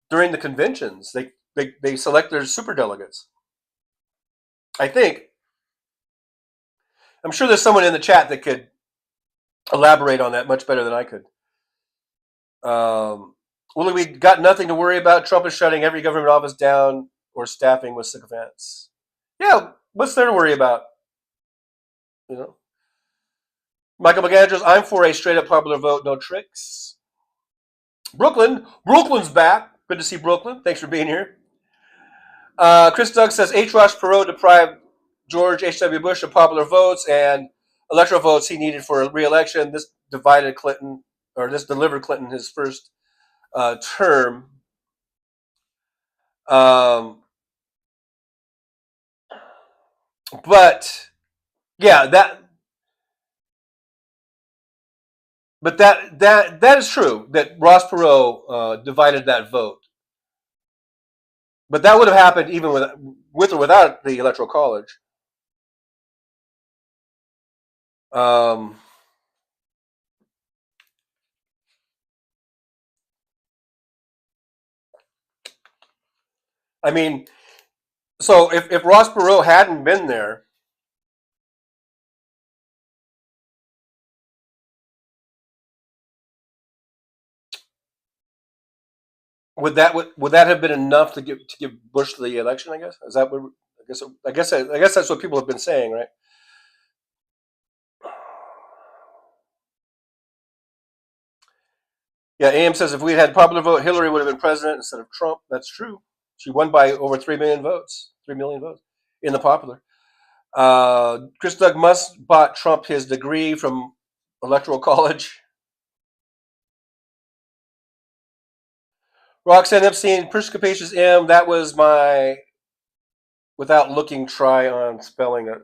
during the conventions. They select their super delegates. I think. I'm sure there's someone in the chat that could elaborate on that much better than I could. Well, we got nothing to worry about. Trump is shutting every government office down or staffing with sycophants. Yeah, what's there to worry about? Michael McAndrews, I'm for a straight up popular vote, no tricks. Brooklyn's back. Good to see Brooklyn. Thanks for being here. Chris Doug says H. Ross Perot deprived George H.W. Bush of popular votes and electoral votes he needed for re-election. This delivered Clinton his first term. But yeah, that is true that Ross Perot divided that vote. But that would have happened even with or without the Electoral College. I mean, so if Ross Perot hadn't been there, would that have been enough to give Bush the election? I guess is that what I guess that's what people have been saying, right? Yeah, AM says if we had popular vote, Hillary would have been president instead of Trump. That's true. She won by over 3 million votes. 3 million votes in the popular. Chris Doug Musk bought Trump his degree from Electoral College. Roxanne Epstein, Perspicacious M. That was my, without looking, try on spelling it.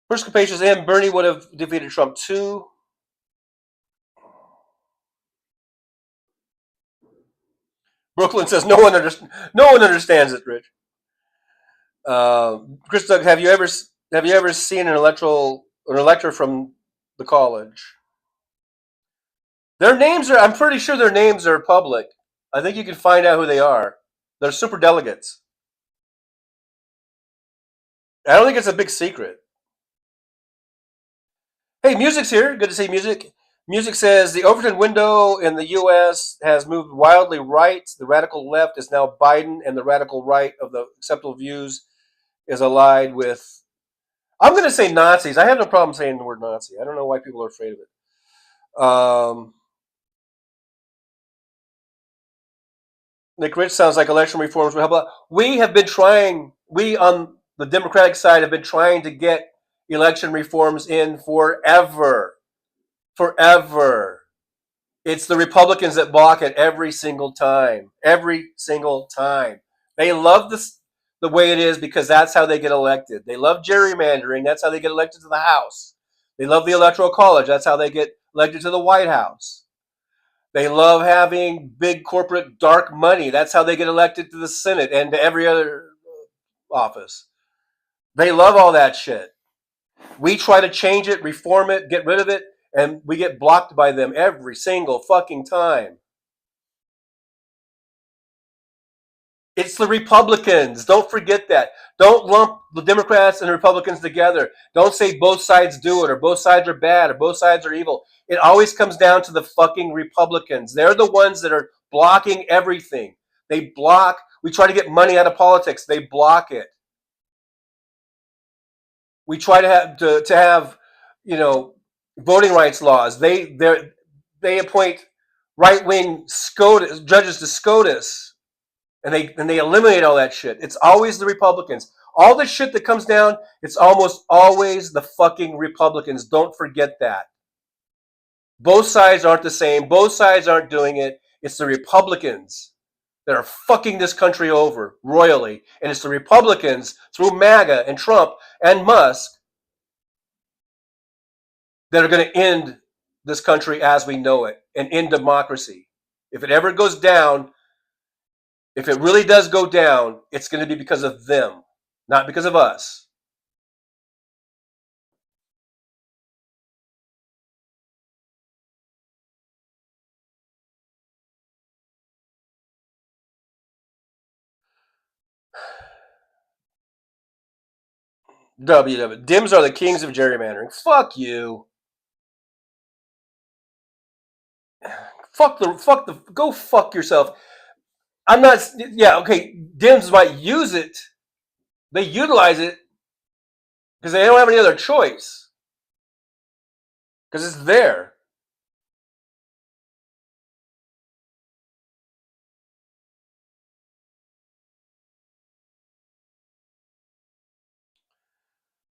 Perspicacious M. Bernie would have defeated Trump too. Brooklyn says no one understands it, Rich. Chris Doug, have you ever seen an elector from the college? Their names are. I'm pretty sure their names are public. I think you can find out who they are. They're super delegates. I don't think it's a big secret. Hey, Music's here. Good to see Music. Music says the Overton window in the U.S. has moved wildly right. The radical left is now Biden, and the radical right of the acceptable views is allied with. I'm going to say Nazis. I have no problem saying the word Nazi. I don't know why people are afraid of it. Nick Rich sounds like election reforms would help out. We have been trying. We on the Democratic side have been trying to get election reforms in forever. Forever. It's the Republicans that block it every single time. Every single time. They love this the way it is because that's how they get elected. They love gerrymandering. That's how they get elected to the House. They love the Electoral College. That's how they get elected to the White House. They love having big corporate dark money. That's how they get elected to the Senate and to every other office. They love all that shit. We try to change it, reform it, get rid of it, and we get blocked by them every single fucking time. It's the Republicans. Don't forget that. Don't lump the Democrats and the Republicans together. Don't say both sides do it or both sides are bad or both sides are evil. It always comes down to the fucking Republicans. They're the ones that are blocking everything. They block. We try to get money out of politics. They block it. We try to have voting rights laws. They appoint right wing SCOTUS judges to SCOTUS. And they eliminate all that shit. It's always the Republicans. All the shit that comes down, it's almost always the fucking Republicans. Don't forget that. Both sides aren't the same. Both sides aren't doing it. It's the Republicans that are fucking this country over royally. And it's the Republicans through MAGA and Trump and Musk that are going to end this country as we know it and end democracy. If it ever goes down, if it really does go down, it's going to be because of them, not because of us. WW. Dims are the kings of gerrymandering. Fuck you. Go fuck yourself. I'm not, yeah, okay, Dims might use it. They utilize it because they don't have any other choice. Because it's there.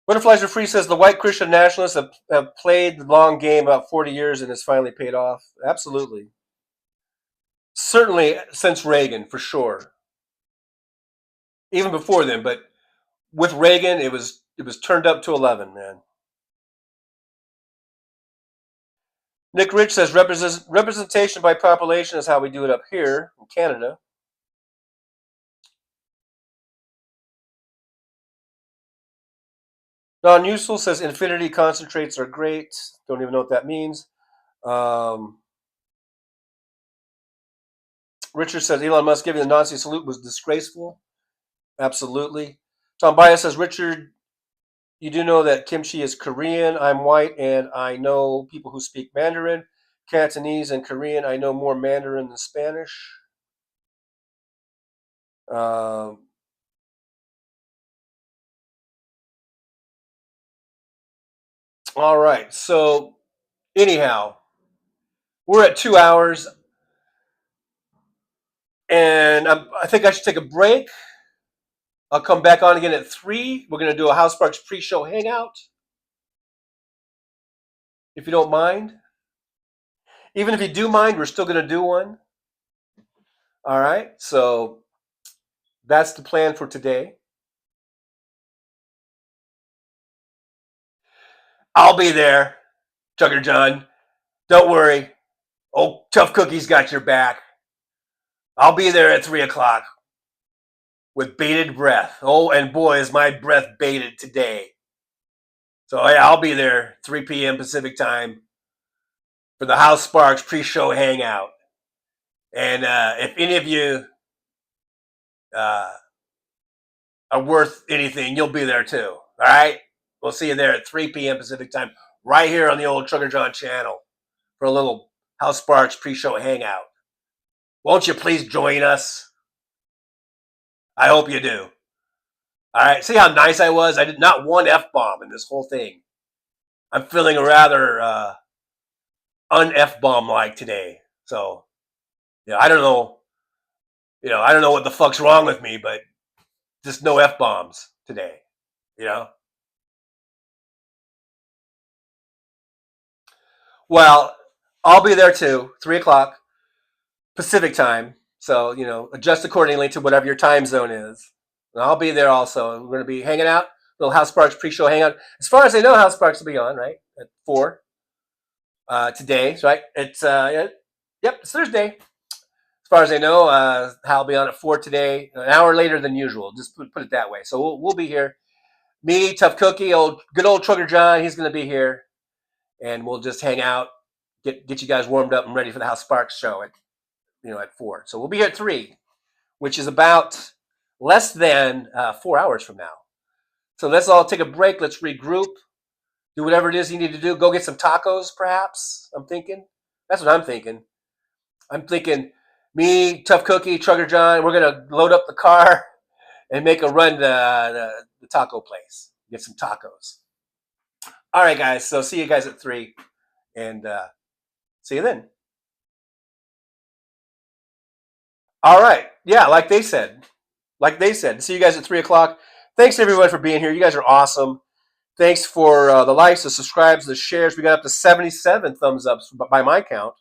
Butterflies Are Free says the white Christian nationalists have played the long game about 40 years and it's finally paid off. Absolutely. Certainly since Reagan, for sure. Even before then, but with Reagan, it was turned up to 11, man. Nick Rich says representation by population is how we do it up here in Canada. Non-useful says infinity concentrates are great. Don't even know what that means. Richard says Elon Musk giving the Nazi salute was disgraceful. Absolutely. Tom Bias says, Richard, you do know that kimchi is Korean. I'm white and I know people who speak Mandarin, Cantonese, and Korean. I know more Mandarin than Spanish. All right. So Anyhow, we're at 2 hours, and I think I should take a break. I'll come back on again at 3. We're going to do a House Sparks pre-show hangout, if you don't mind. Even if you do mind, we're still going to do one. All right, so that's the plan for today. I'll be there, Chugger John. Don't worry. Old Tough Cookie's got your back. I'll be there at 3 o'clock with bated breath. Oh, and boy, is my breath baited today. So yeah, I'll be there 3 p.m. Pacific time for the House Sparks pre-show hangout. And if any of you are worth anything, you'll be there too. All right? We'll see you there at 3 p.m. Pacific time, right here on the old Chugger John channel for a little House Sparks pre-show hangout. Won't you please join us? I hope you do. All right, see how nice I was? I did not one F-bomb in this whole thing. I'm feeling rather un-F-bomb-like today. So, I don't know. I don't know what the fuck's wrong with me, but just no F-bombs today. Well, I'll be there too, 3 o'clock Pacific time. So, adjust accordingly to whatever your time zone is. And I'll be there also. We're going to be hanging out, little House Sparks pre-show hangout. As far as I know, House Sparks will be on, right, at 4 today, right? It's, it's Thursday. As far as I know, Hal will be on at 4 today, an hour later than usual. Just put it that way. So we'll be here. Me, Tough Cookie, good old Chugger John, he's going to be here. And we'll just hang out, get you guys warmed up and ready for the House Sparks show at 4. So we'll be here at 3, which is about less than 4 hours from now. So let's all take a break. Let's regroup. Do whatever it is you need to do. Go get some tacos, perhaps, I'm thinking. That's what I'm thinking. I'm thinking me, Tough Cookie, Chugger John, we're going to load up the car and make a run to the taco place. Get some tacos. All right, guys. So see you guys at 3. And see you then. All right. Yeah, like they said. See you guys at 3 o'clock. Thanks, everyone, for being here. You guys are awesome. Thanks for the likes, the subscribes, the shares. We got up to 77 thumbs ups by my count.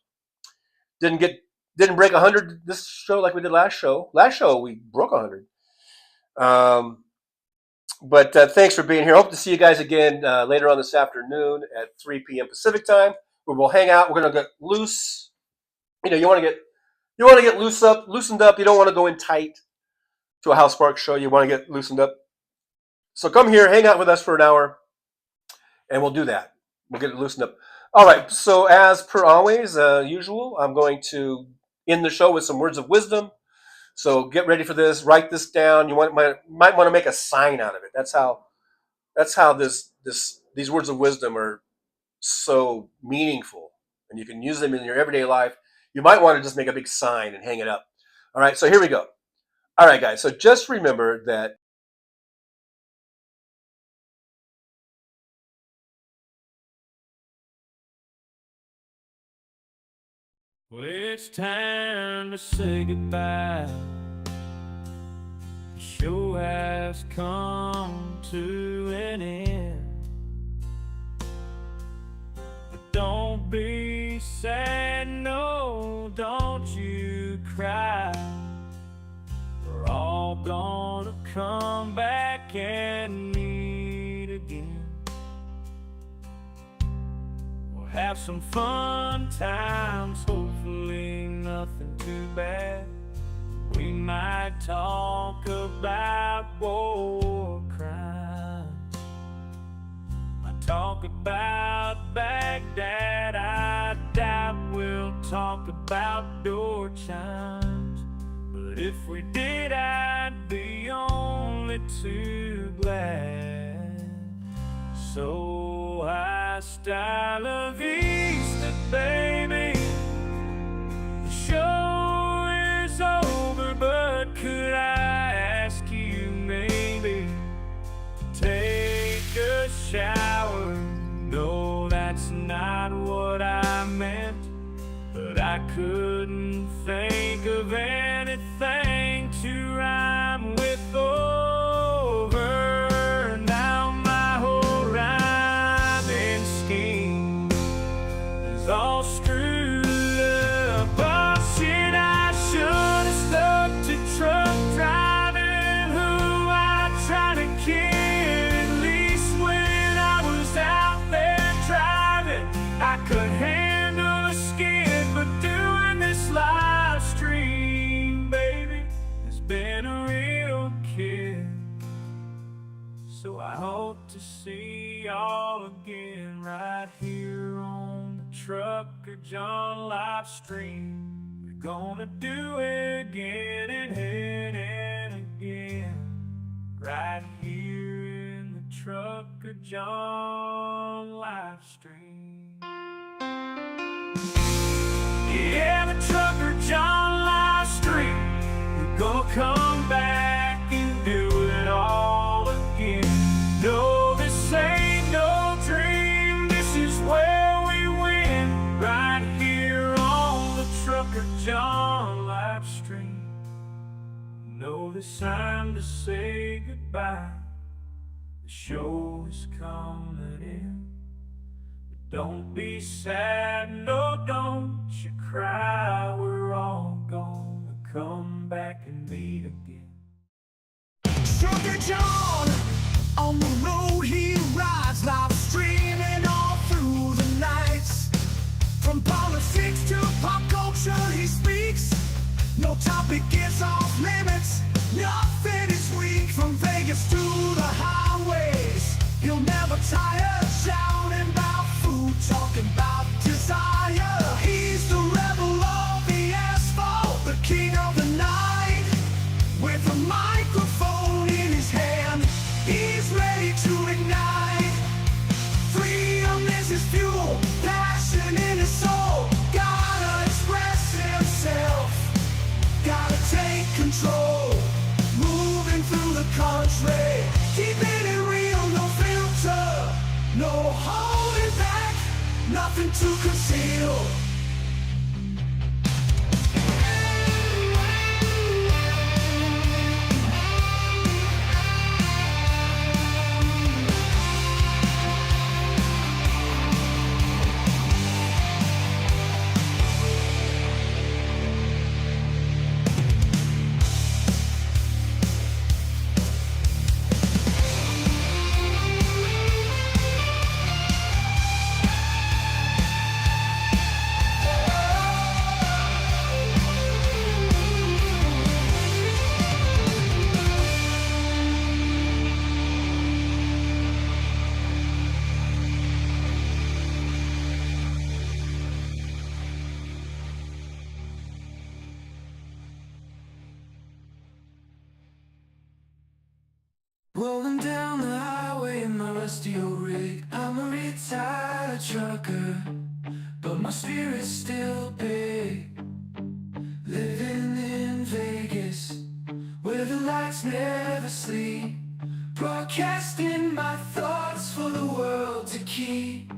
Didn't break 100 this show like we did last show. Last show, we broke 100. But thanks for being here. Hope to see you guys again later on this afternoon at 3 p.m. Pacific time, where we'll hang out. We're going to get loose. You want to get loosened up. You don't want to go in tight to a House Sparks show. You want to get loosened up. So come here, hang out with us for an hour, and we'll do that. We'll get it loosened up. All right. So as per always, usual, I'm going to end the show with some words of wisdom. So get ready for this. Write this down. You might want to make a sign out of it. That's how these words of wisdom are so meaningful, and you can use them in your everyday life. You might want to just make a big sign and hang it up. All right. So here we go. All right, guys. So just remember that well, it's time to say goodbye. The show has come to an end. But don't be sad, no, don't you cry. We're all gonna come back and meet again. We'll have some fun times, hopefully nothing too bad. We might talk about war crimes. Might talk about Baghdad. I doubt we'll talk about door chimes. But if we did, I'd be only too glad. So I style of Easter, baby. The show is over, but could I ask you maybe to take a shower? No, that's not what I I couldn't think of anything to rhyme with over. Now my whole rhyming scheme is all screwed up. Oh shit, I should have stuck to truck driving, who I tried to kid. At least when I was out there driving, I could handle a skid. But doing this live stream, baby, has been a real kid. So I hope to see y'all again right here on the Trucker John live stream. We're gonna do it again and again, right here in the Trucker John live stream. Yeah, the Trucker John live stream. We're gonna come back and do it all again. No, this ain't no dream. This is where we win, right here on the Trucker John live stream. No, this time to say goodbye. The show is coming in. Don't be sad, no, don't you cry. We're all gonna come back and meet again. Trucker John, on the road he rides, live streaming all through the nights. From politics to pop culture he speaks. No topic is off limits, nothing is weak. From Vegas to the highways, he'll never tire, shouting about food, talking about desire. He's the rebel of the asphalt, the king of the night. With a microphone in his hand, he's ready to ignite. Freedom is his fuel, passion in his soul. Gotta express himself, gotta take control. Moving through the country, keeping it real, no filter, no holding back, nothing to conceal. Rolling down the highway in my rusty old rig. I'm a retired trucker, but my spirit's still big. Living in Vegas, where the lights never sleep. Broadcasting my thoughts for the world to keep.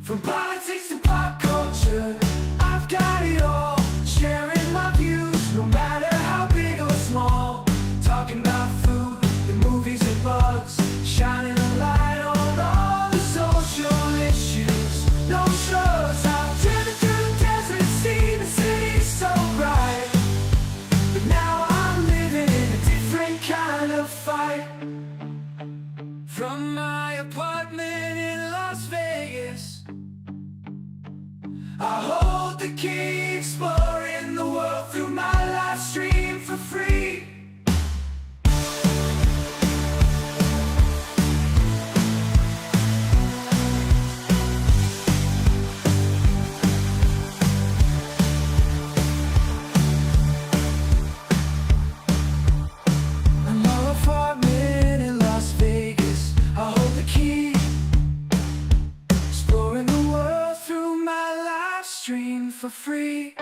From politics to pop culture, I've got it all. Sharing my views, no matter how big or small. Talking about food, the movies and bugs, shining a light on all the social issues. No shows, I've driven through the desert, seen the city so bright. But now I'm living in a different kind of fight. From my apartment in Las Vegas, I hold the key, exploring the world through my live stream for free. For free.